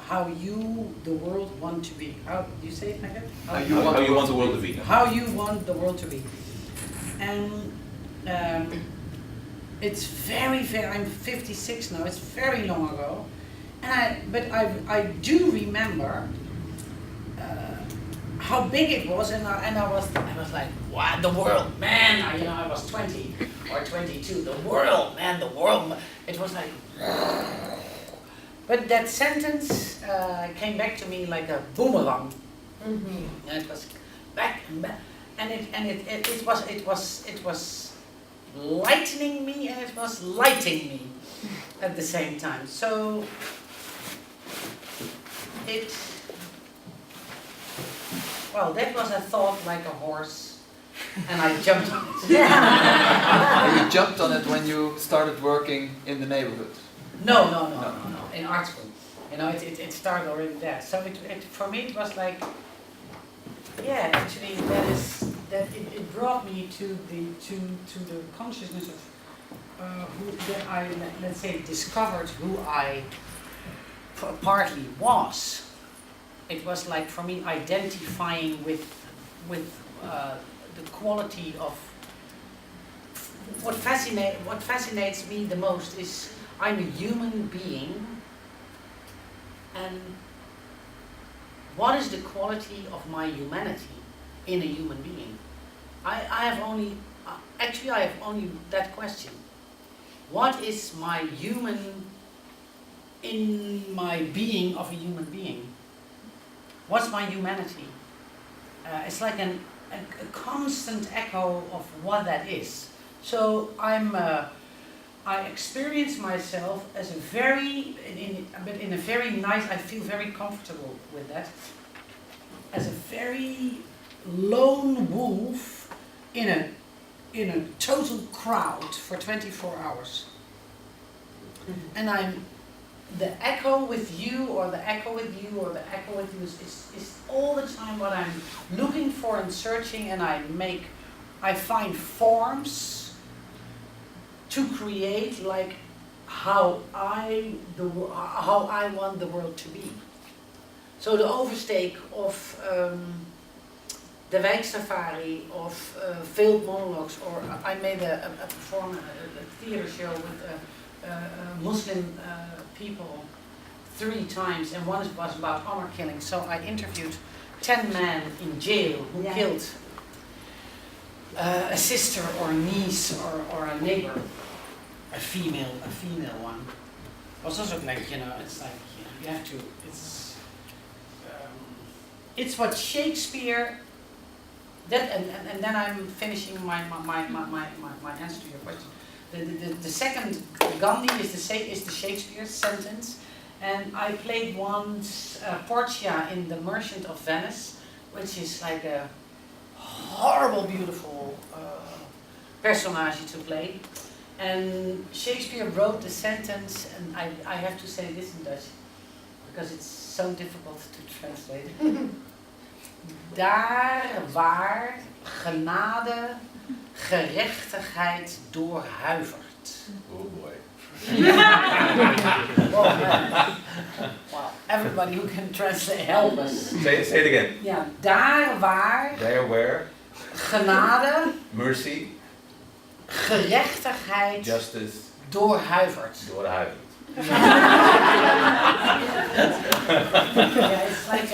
how you, the world, want to be. How do you say it like that? How you want the world to be. How you want the world to be. And it's very, I'm 56 now, it's very long ago. But I do remember how big it was, and I was like, wow, the world, man! I was 20 or 22. The world, man, the world. It was like, but that sentence came back to me like a boomerang. Mm-hmm. And it was back and back, and it was lightening me and it was lighting me at the same time. So that was a thought like a horse, and I jumped on it. And you jumped on it when you started working in the neighborhood? No, in art school. It started already there. So for me it was like, yeah, actually it brought me to the consciousness of that I, let's say, discovered who I partly was. It was like for me identifying with the quality of what fascinates me the most is I'm a human being, and what is the quality of my humanity in a human being? I have only that question. What is my human in my being of a human being? What's my humanity? It's like a constant echo of what that is. So I experience myself as a in a very nice, I feel very comfortable with that, as a very lone wolf in a total crowd for 24 hours. Mm-hmm. And I'm the echo with you, or the echo with you, or the echo with you is all the time what I'm looking for and searching, and I find forms to create like how I want the world to be. So the oversteek of the wijksafari, of failed monologues, or I made a theater show with Muslim people 3 times, and one was about honor killing. So I interviewed 10 men in jail who killed a sister or a niece or a neighbor, a female one. It was also like, it's like, you have to, it's what Shakespeare, that, and then I'm finishing my answer to your question. The second Gandhi is the Shakespeare sentence, and I played once Portia in The Merchant of Venice, which is like a horrible, beautiful personage to play. And Shakespeare wrote the sentence, and I have to say this in Dutch because it's so difficult to translate. Daar waar genade, gerechtigheid doorhuivert. Oh boy. Well, everybody who can translate, help us. Say it again. Ja, daar waar. There where. Genade. Mercy. Gerechtigheid. Justice. Doorhuivert. Doorhuivert. Yeah, it's like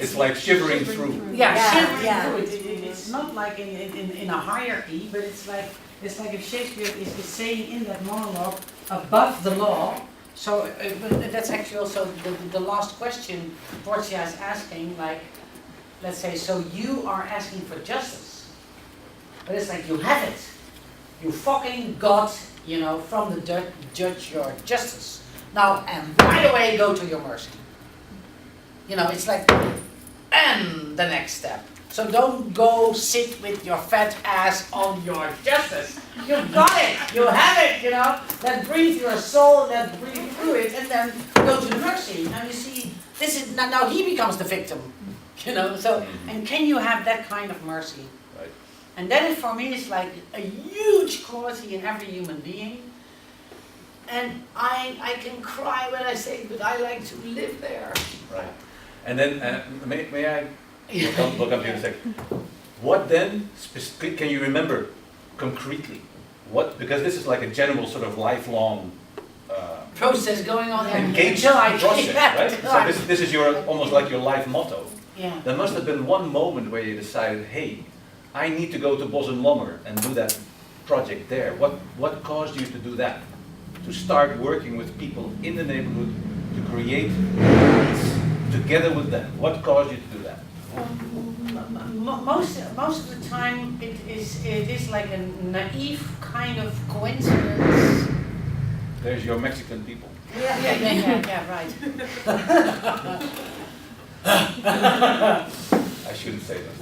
it's like shivering through. Yeah, shivering through. It's not like in a hierarchy, but it's like if Shakespeare is saying in that monologue above the law. So that's actually also the last question Portia is asking. Like, let's say, so you are asking for justice, but it's like you have it. You fucking got, from the judge your justice. Now, and right away go to your mercy. It's like, and the next step. So don't go sit with your fat ass on your justice. You've got it, you have it, Then breathe your soul, then breathe through it, and then go to the mercy. And you see, this is, now he becomes the victim, So, and can you have that kind of mercy? Right. And that for me is like a huge quality in every human being. And I can cry when I say it, but I like to live there. Right. And then, may I? We'll come to you in a second. What then, can you remember concretely? Because this is like a general sort of lifelong process going on engaged process, right? So this is almost like your life motto. Yeah. There must have been one moment where you decided, hey, I need to go to Bos en Lommer and do that project there. What caused you to do that? To start working with people in the neighborhood to create peace together with them. What caused you to do that? Most of the time it is like a naive kind of coincidence. There's your Mexican people. Yeah, right. I shouldn't say that.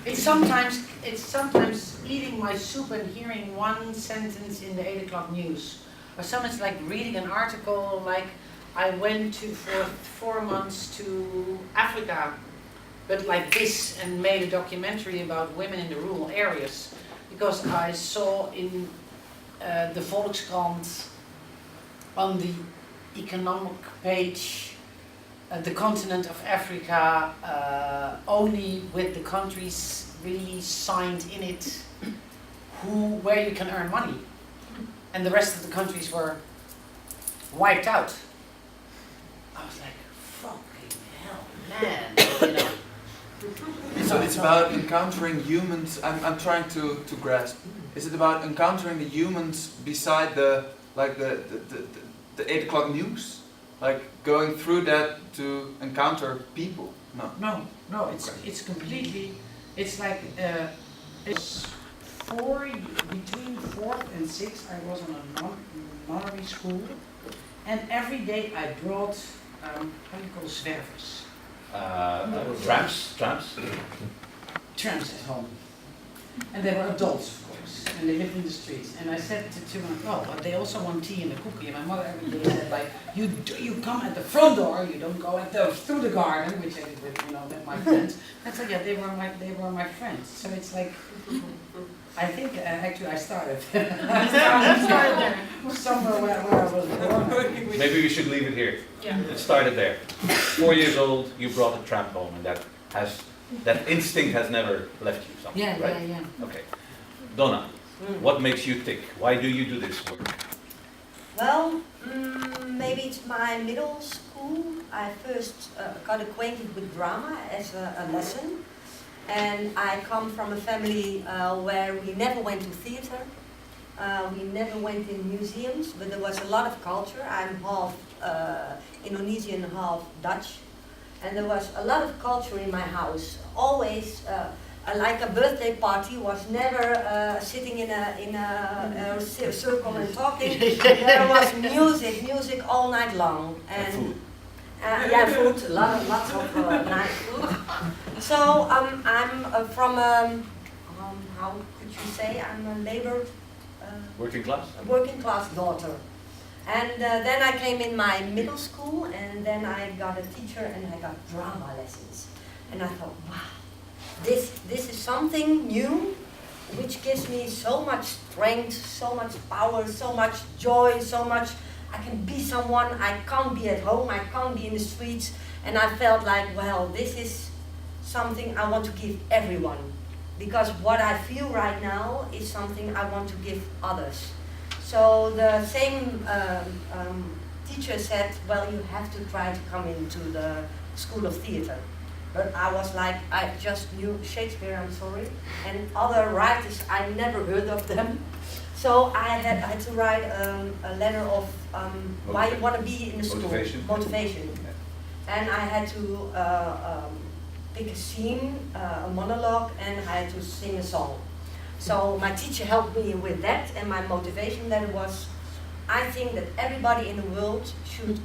It's sometimes eating my soup and hearing one sentence in the 8 o'clock news. Or sometimes like reading an article like I went for 4 months to Africa, but like this, and made a documentary about women in the rural areas. Because I saw in the Volkskrant on the economic page the continent of Africa only with the countries really signed in it where you can earn money, and the rest of the countries were wiped out. I was like, fucking hell, man, you know. So it's about encountering humans. I'm trying to grasp. Is it about encountering the humans beside the 8 o'clock news? Like going through that to encounter people? No. No, it's completely. It's like it's between 4th and 6th. I was on a nunnery school, and every day I brought how do you call zwervers? Tramps at home, and they were adults, of course, and they lived in the streets. And I said to them, oh, but they also want tea and a cookie. And my mother every day said, like, you come at the front door, you don't go through the garden, which I did with with my friends. I said, yeah, they were my friends. So it's like, I think actually I started. Somewhere where I was born. Maybe we should leave it here. Yeah. It started there. 4 years old, you brought a tramp home, and that instinct has never left you something, right? Yeah. Okay. Donna, what makes you tick? Why do you do this work? Well, maybe it's my middle school. I first got acquainted with drama as a lesson. And I come from a family where we never went to theater. We never went in museums, but there was a lot of culture. I'm half Indonesian, half Dutch. And there was a lot of culture in my house. Always, like a birthday party was never sitting in a circle and talking. There was music all night long. And food. Food, lots of nice food. So I'm from, how could you say, I'm a labor... Working class? Working class daughter. And then I came in my middle school, and then I got a teacher and I got drama lessons. And I thought, wow, this is something new, which gives me so much strength, so much power, so much joy, so much, I can be someone, I can't be at home, I can't be in the streets. And I felt like, well, this is something I want to give everyone. Because what I feel right now is something I want to give others. So the same teacher said, well, you have to try to come into the School of Theatre. But I was like, I just knew Shakespeare, I'm sorry, and other writers, I never heard of them. So I had to write a letter of why you want to be in the school. Motivation. And I had to pick a scene, a monologue, and I had to sing a song. So my teacher helped me with that, and my motivation letter was, I think that everybody in the world should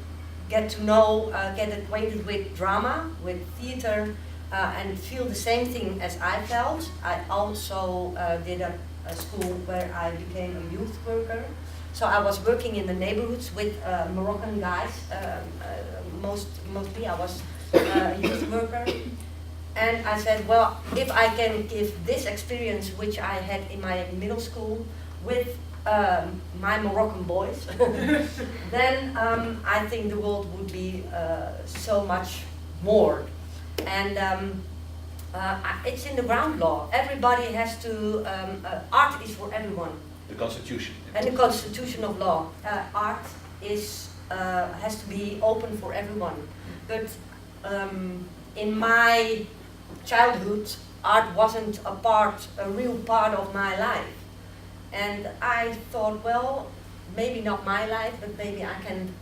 get to know, get acquainted with drama, with theater, and feel the same thing as I felt. I also did a school where I became a youth worker. So I was working in the neighborhoods with Moroccan guys. Mostly I was a youth worker. And I said, well, if I can give this experience which I had in my middle school with my Moroccan boys, then I think the world would be so much more. And it's in the ground law. Everybody has to, art is for everyone. the constitution. And the constitution of law. Art is has to be open for everyone. But in my childhood, art wasn't a real part of my life. And I thought, well, maybe not my life, but maybe I can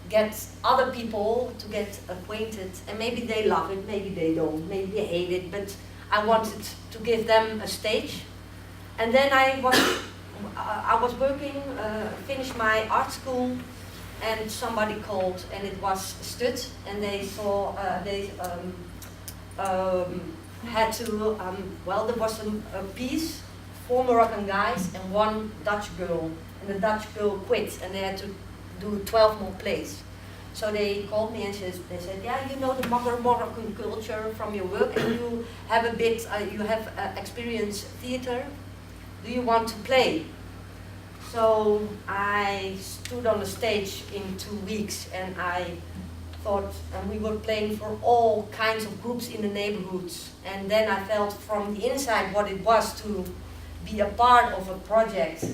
get other people to get acquainted, and maybe they love it, maybe they don't, maybe they hate it, but I wanted to give them a stage. And then I was working, finished my art school, and somebody called, and it was Stut, and they saw, had to, well, there was a piece, 4 Moroccan guys and 1 Dutch girl, and the Dutch girl quit, and they had to do 12 more plays. So they called me and they said, yeah, you know the Moroccan culture from your work, and you have a bit, you have experienced theater. Do you want to play? So I stood on the stage in 2 weeks, and I thought, and we were playing for all kinds of groups in the neighborhoods. And then I felt from the inside what it was to be a part of a project.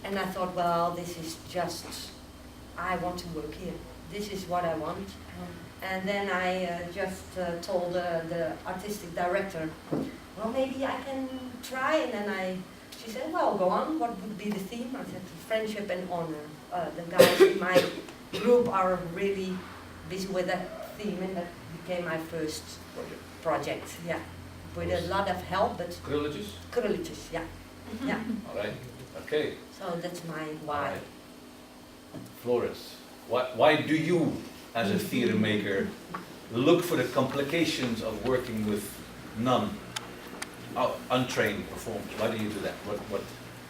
And I thought, well, this is just, I want to work here. This is what I want. And then I just told the artistic director, well, maybe I can try. And then she said, well, go on. What would be the theme? I said, friendship and honor. The guys in my group are really busy with that theme, and that became my first project. Yeah, with a lot of help, but Krulletjes, yeah. Yeah. All right. Okay. So that's my why. Right. Floris, why do you, as a theatre maker, look for the complications of working with untrained performers? Why do you do that? What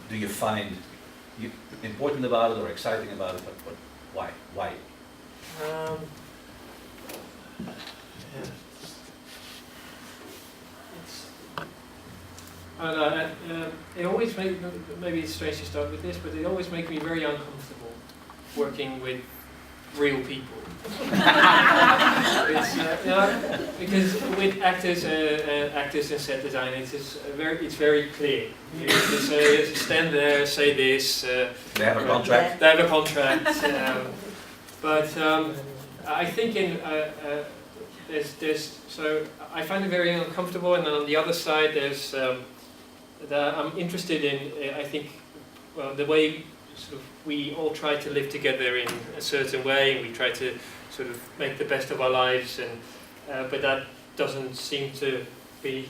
do you find important about it or exciting about it? Why? It always makes, maybe it's strange to start with this, but it always makes me very uncomfortable working with real people. Because with actors and set design, it's very clear. You just stand there, say this. They have a contract. They have a contract. But I think so I find it very uncomfortable, and then on the other side I'm interested in, I think, well, the way sort of we all try to live together in a certain way, and we try to sort of make the best of our lives, and but that doesn't seem to be,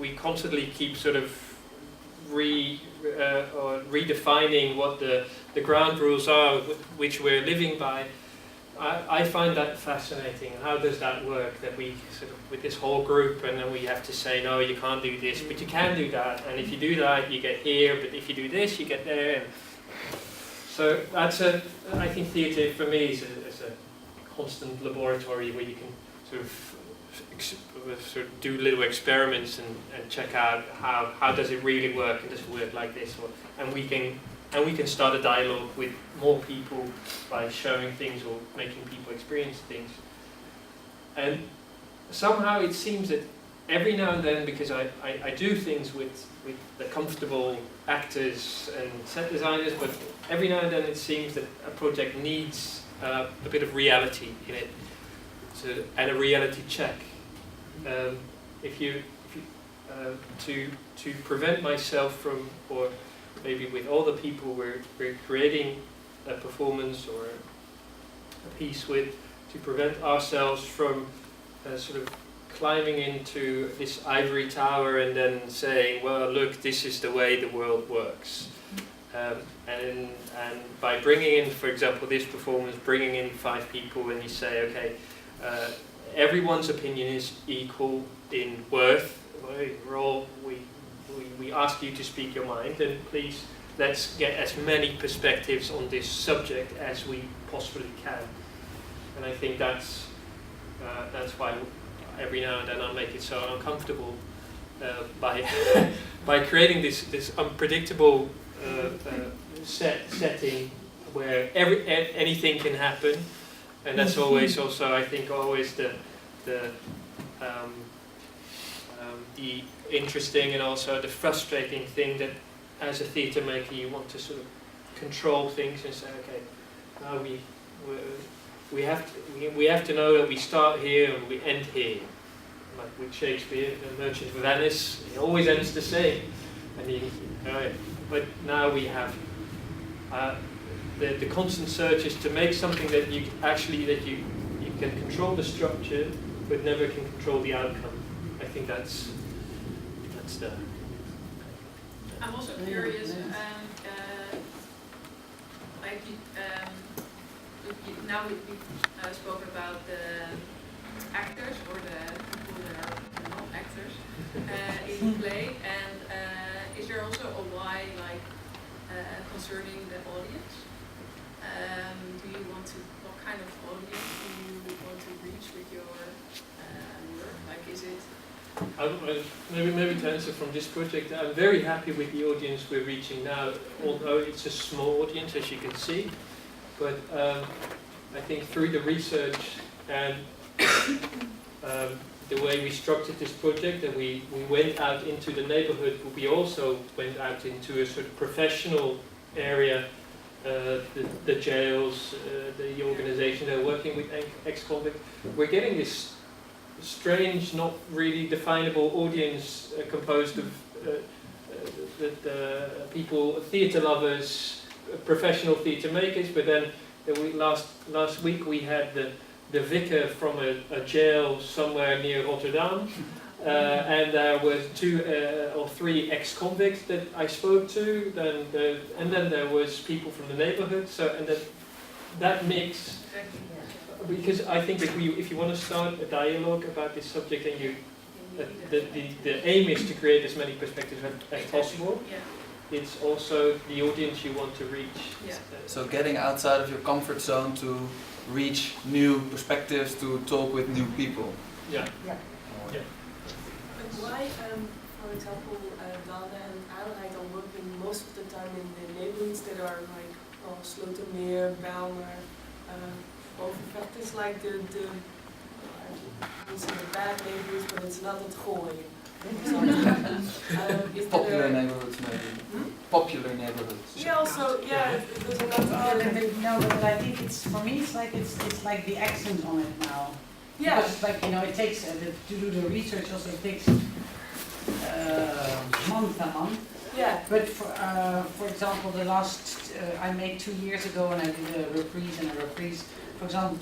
we constantly keep sort of redefining what the ground rules are which we're living by. I find that fascinating. How does that work? That we sort of, with this whole group, and then we have to say, no, you can't do this, but you can do that, and if you do that, you get here, but if you do this, you get there. And so that's I think theatre for me is a constant laboratory where you can sort of do little experiments and check out how does it really work, and does it work like this, and we can start a dialogue with more people by showing things or making people experience things. And somehow it seems that every now and then, because I do things with the comfortable actors and set designers, but every now and then it seems that a project needs a bit of reality in it, and a reality check. To prevent myself from, or maybe with all the people we're creating a performance or a piece with, to prevent ourselves from sort of climbing into this ivory tower and then saying, well, look, this is the way the world works. And by bringing in, for example, this performance, bringing in 5 people, and you say, okay, everyone's opinion is equal in worth. We ask you to speak your mind, and please let's get as many perspectives on this subject as we possibly can. And I think that's why every now and then I make it so uncomfortable by creating this unpredictable setting where anything can happen, and that's always also, I think, always the interesting and also the frustrating thing, that as a theatre maker, you want to sort of control things and say, okay, now we have to know that we start here and we end here. Like with Shakespeare, The Merchant of Venice, it always ends the same. But now we have the constant search is to make something that you can control the structure, but never can control the outcome. I think that's the. I'm also curious, now we've spoken about the actors or the people that are not actors in the play, and is there also a why, like concerning the audience? What kind of audience do you want to reach with your work? Like, is it? Maybe to answer from this project, I'm very happy with the audience we're reaching now, although it's a small audience, as you can see. But I think through the research and the way we structured this project, and we went out into the neighborhood, but we also went out into a sort of professional area, the jails, the organization that are working with ex-convicts. We're getting this strange, not really definable audience composed of people, theatre lovers, professional theatre makers, but then last week we had the vicar from a jail somewhere near Rotterdam, and there were 2 or 3 ex-convicts that I spoke to, and then there was people from the neighborhood, and that mix. Because I think if you want to start a dialogue about this subject, and the aim is to create as many perspectives as possible. It's also the audience you want to reach. So getting outside of your comfort zone to reach new perspectives, to talk with new people. But why, for example, Donna and Adelheid are working most of the time in the neighborhoods that are like Slotermeer, Bijlmer, Overvecht is like the bad neighborhoods, but it's not at Gooi. Popular neighborhoods, maybe. Popular neighborhoods. Yeah, also, there's another. No, but I think for me it's like the accent on it now. Yeah. Because it's like, it takes to do the research also, it takes month and month. Yeah. But for example, the last I made 2 years ago, and I did a reprise. For example,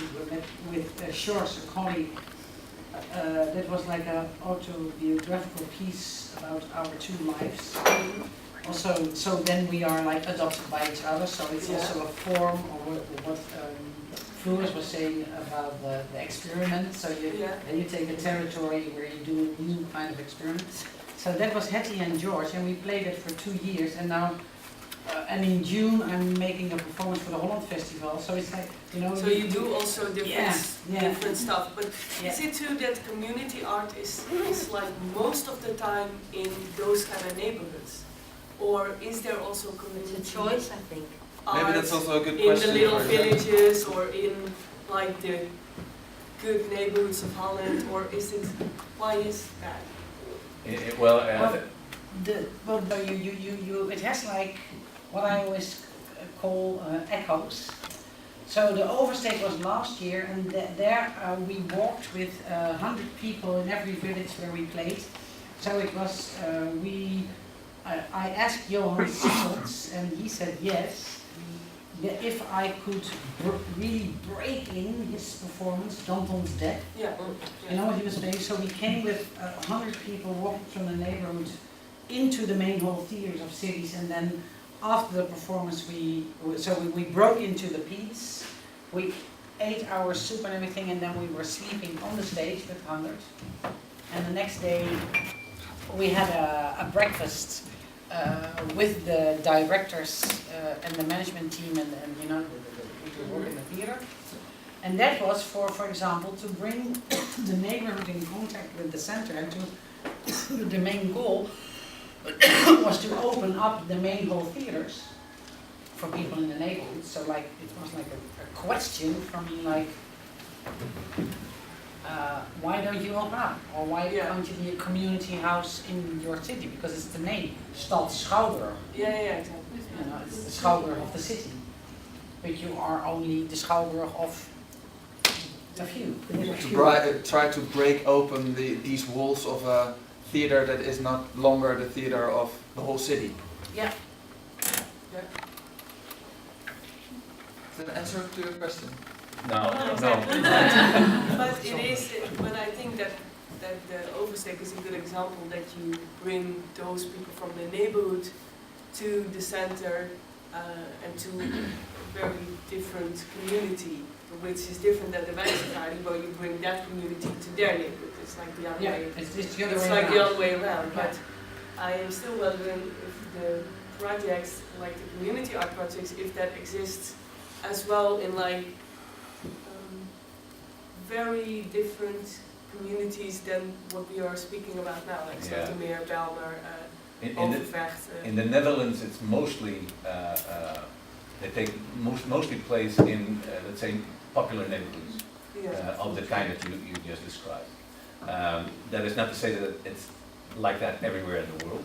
with Shores, a colleague. That was like an autobiographical piece about our 2 lives. Also, so then we are like adopted by each other. So it's also a form of what Floris was saying about the experiment. So you take a territory where you do a new kind of experiment. So that was Hetty and George, and we played it for 2 years. And now, and in June, I'm making a performance for the Holland Festival. So it's like, So you do also different stuff. But is it true that community art is like most of the time in those kind of neighborhoods? Or is there also community? It's a choice, I think. Maybe that's also a good question. In the little villages or in like the good neighborhoods of Holland, or is it, why is that? It has like what I always call echoes. So the Oversteek was last year, and there we walked with 100 people in every village where we played. So it was I asked Johan Simmons, and he said yes. If I could really break in his performance, Danton's Dead. You know what he was saying? So we came with 100 people walking from the neighborhood into the main hall theaters of cities, and then after the performance we broke into the piece, we ate our soup and everything, and then we were sleeping on the stage with 100. And the next day we had a breakfast with the directors and the management team and the people who work in the theater. And that was for example, to bring the neighborhood in contact with the center, and the main goal was to open up the main hall theaters for people in the neighborhood. So like it was like a question for me, like why don't you open up? Or why don't you be a community house in your city? Because it's the name, Stad Schouwburg. Yeah, exactly. You know, it's the Schouwburg of the city. But you are only the Schouwburg of a few. Try to break open these walls of a theater that is not longer the theater of the whole city. Yeah. Is that an answer to your question? No. But it is, but I think that the oversteek is a good example that you bring those people from the neighborhood to the center and to a very different community, which is different than the Wijksociety, where you bring that community to their neighborhood. It's like the other way. It's the other it's way like around. the other way around. But I am still wondering if the projects, like the community art projects, if that exists as well in like very different communities than what we are speaking about now, like Zoetermeer, Belmer, Overvecht. In the Netherlands, it's mostly they take mostly place in let's say popular neighborhoods of the kind that you just described. That is not to say that it's like that everywhere in the world.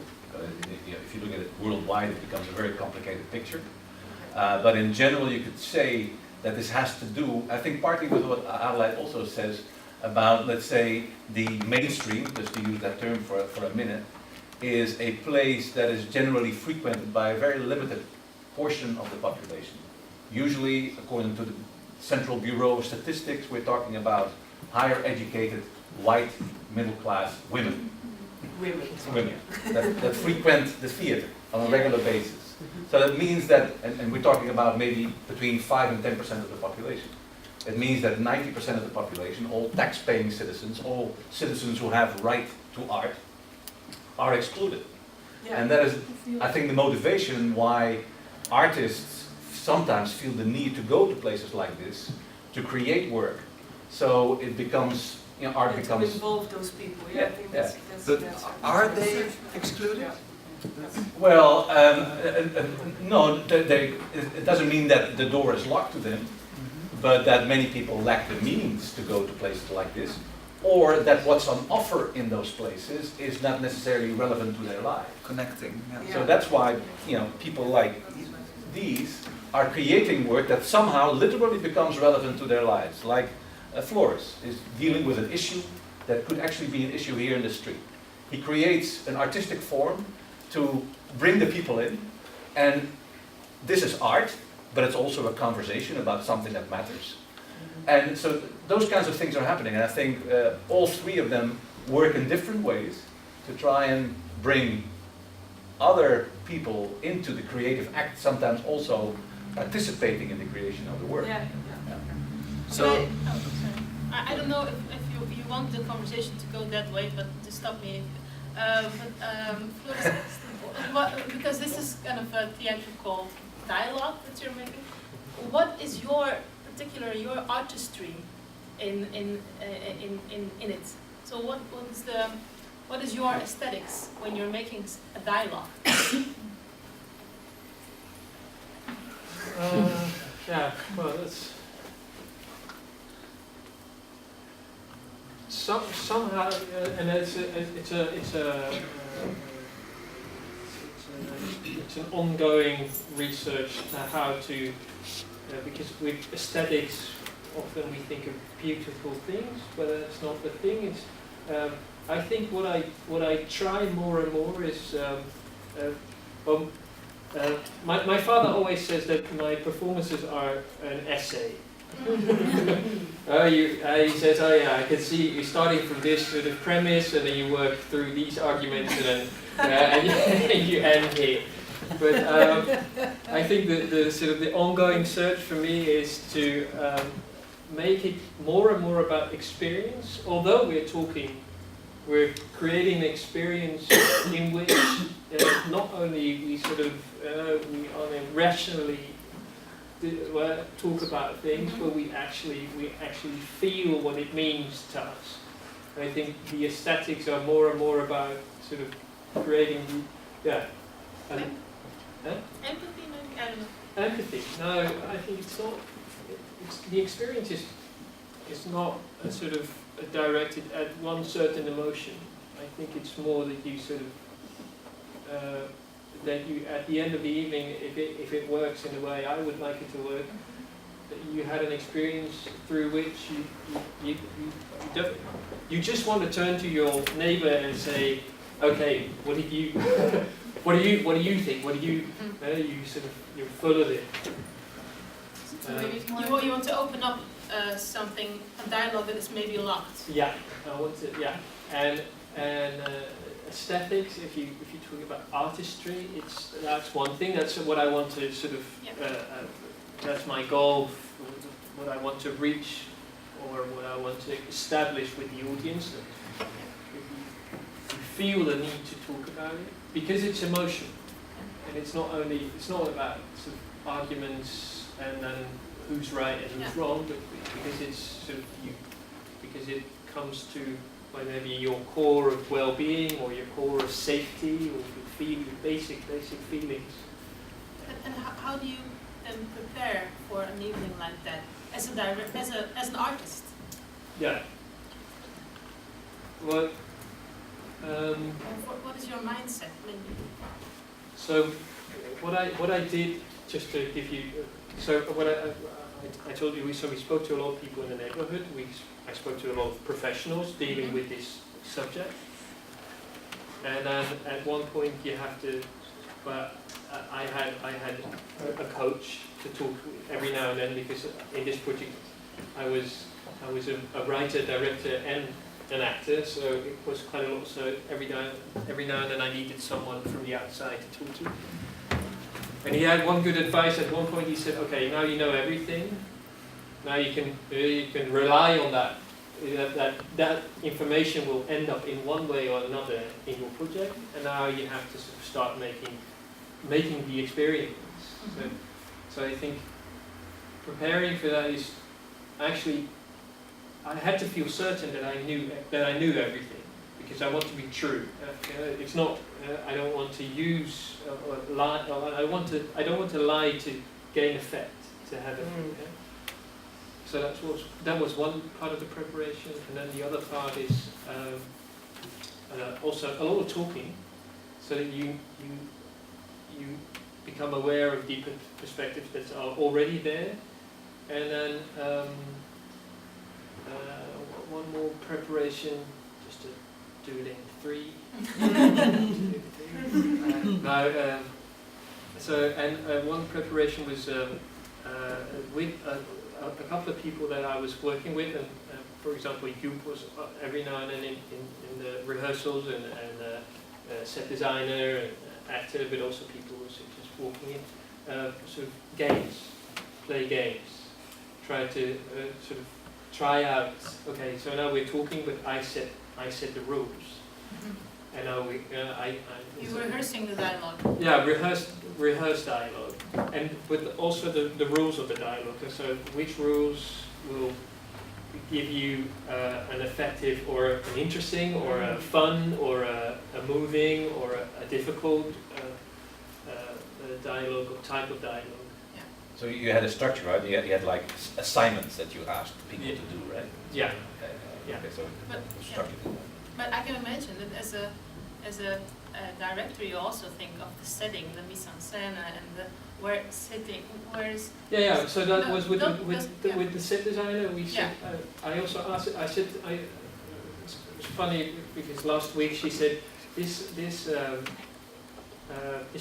If you look at it worldwide, it becomes a very complicated picture. But in general, you could say that this has to do, I think, partly with what Adelheid also says about, let's say, the mainstream, just to use that term for a minute, is a place that is generally frequented by a very limited portion of the population. Usually, according to the Central Bureau of Statistics, we're talking about higher educated, white, middle-class women. Women that frequent the theater on a regular basis. So that means that, and we're talking about maybe between 5 and 10% of the population. It means that 90% of the population, all tax-paying citizens, all citizens who have right to art, are excluded. And that is, I think, the motivation why artists sometimes feel the need to go to places like this to create work. So it becomes, art becomes... to involve those people, I think that's but are they excluded? Well, no, it doesn't mean that the door is locked to them, but that many people lack the means to go to places like this, or that what's on offer in those places is not necessarily relevant to their life. Connecting. So that's why people like these are creating work that somehow literally becomes relevant to their lives. Like Floris is dealing with an issue that could actually be an issue here in the street. He creates an artistic form to bring the people in, and this is art, but it's also a conversation about something that matters. And so those kinds of things are happening, and I think all three of them work in different ways to try and bring other people into the creative act, sometimes also participating in the creation of the work. So, I don't know if you want the conversation to go that way, but to stop me. Floris, because this is kind of a theatrical dialogue that you're making. What is your artistry in it? So what is your aesthetics when you're making a dialogue? Well, that's somehow, and it's an ongoing research how to, because with aesthetics often we think of beautiful things, but that's not the thing. It's I think what I try more and more is my father always says that my performances are an essay. He says, oh yeah, I can see you starting from this sort of premise, and then you work through these arguments, and then and you end here. But I think the sort of the ongoing search for me is to make it more and more about experience. Although we're creating an experience in which not only we sort of we rationally talk about things, but we actually feel what it means to us. And I think the aesthetics are more and more about sort of creating, Empathy, maybe? I don't know. Empathy. No, I think it's not. The experience is not a sort of directed at one certain emotion. I think it's more that you sort of that you at the end of the evening, if it works in the way I would like it to work, that you had an experience through which you just want to turn to your neighbor and say, okay, what do you what do you think? What do you you sort of you're full of it. You want to open up something, a dialogue that is maybe locked. Yeah, I want to. Yeah, and aesthetics. If you talk about artistry, that's one thing. That's what I want to sort of. That's my goal. What I want to reach, or what I want to establish with the audience. You feel the need to talk about it because it's emotion, and it's not about sort of arguments and then who's right and who's wrong, but because it's sort of because it comes to maybe your core of well-being or your core of safety or your basic feelings. And how do you then prepare for an evening like that as an artist? Yeah. Well. What is your mindset? So, what I did, just to give you, what I told you, we spoke to a lot of people in the neighborhood. I spoke to a lot of professionals dealing with this subject, and then at one point you have to. But I had a coach to talk every now and then because in this project I was a writer, director, and an actor, so it was quite a lot. So every now and then I needed someone from the outside to talk to. And he had one good advice. At one point he said, "Okay, now you know everything. Now you can rely on that. That information will end up in one way or another in your project. And now you have to sort of start making the experience." So I think preparing for that is actually. I had to feel certain that I knew everything because I want to be true. It's not. I don't want to use or lie. I don't want to lie to gain effect. To have it. So that was one part of the preparation, and then the other part is also a lot of talking, so that you become aware of deeper perspectives that are already there, and then. One more preparation, just to do it in 3. One preparation was with a couple of people that I was working with, and for example, Joop was every now and then in the rehearsals, and set designer and actor, but also people who were just walking in, sort of play games, try to sort of. Try out. Okay, so now we're talking, but I set the rules, and now You're rehearsing the dialogue. Yeah, rehearse dialogue, and with also the rules of the dialogue. So which rules will give you an effective, or an interesting, or a fun, or a moving, or a difficult dialogue or type of dialogue. So you had a structure, right? You had like assignments that you asked people to do, right? Yeah. Okay. Yeah. Okay, so structured. But I can imagine that as a director, you also think of the setting, the mise en scène, and where sitting, where's. Yeah. So that was with the set designer. We said. I also asked. It's funny because last week she said this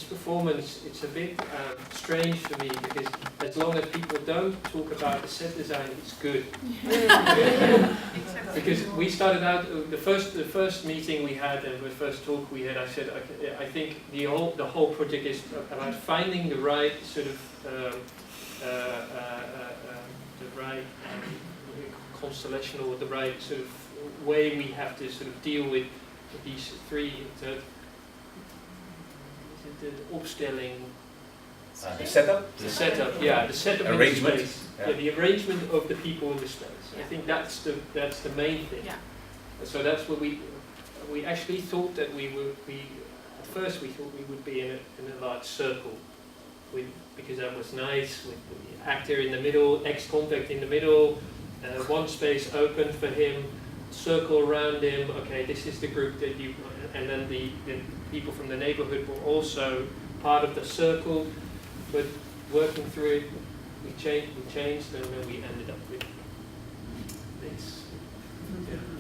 performance, it's a bit strange for me because as long as people don't talk about the set design, it's good. Because we started out the first meeting we had and the first talk we had. I said I think the whole project is about finding the right sort of the right constellation or the right sort of way we have to sort of deal with these three. The opstelling. The setup? The setup, yeah. The setup arrangement. In the space. Yeah, the arrangement of the people in the space. I think that's the main thing. Yeah. So that's what we actually thought that at first we thought we would be in a large circle, because that was nice, with the actor in the middle, ex-convict in the middle, one space open for him, circle around him. Okay, this is the group that you, and then the people from the neighborhood were also part of the circle, but working through it, we changed, and then we ended up with this. Yeah.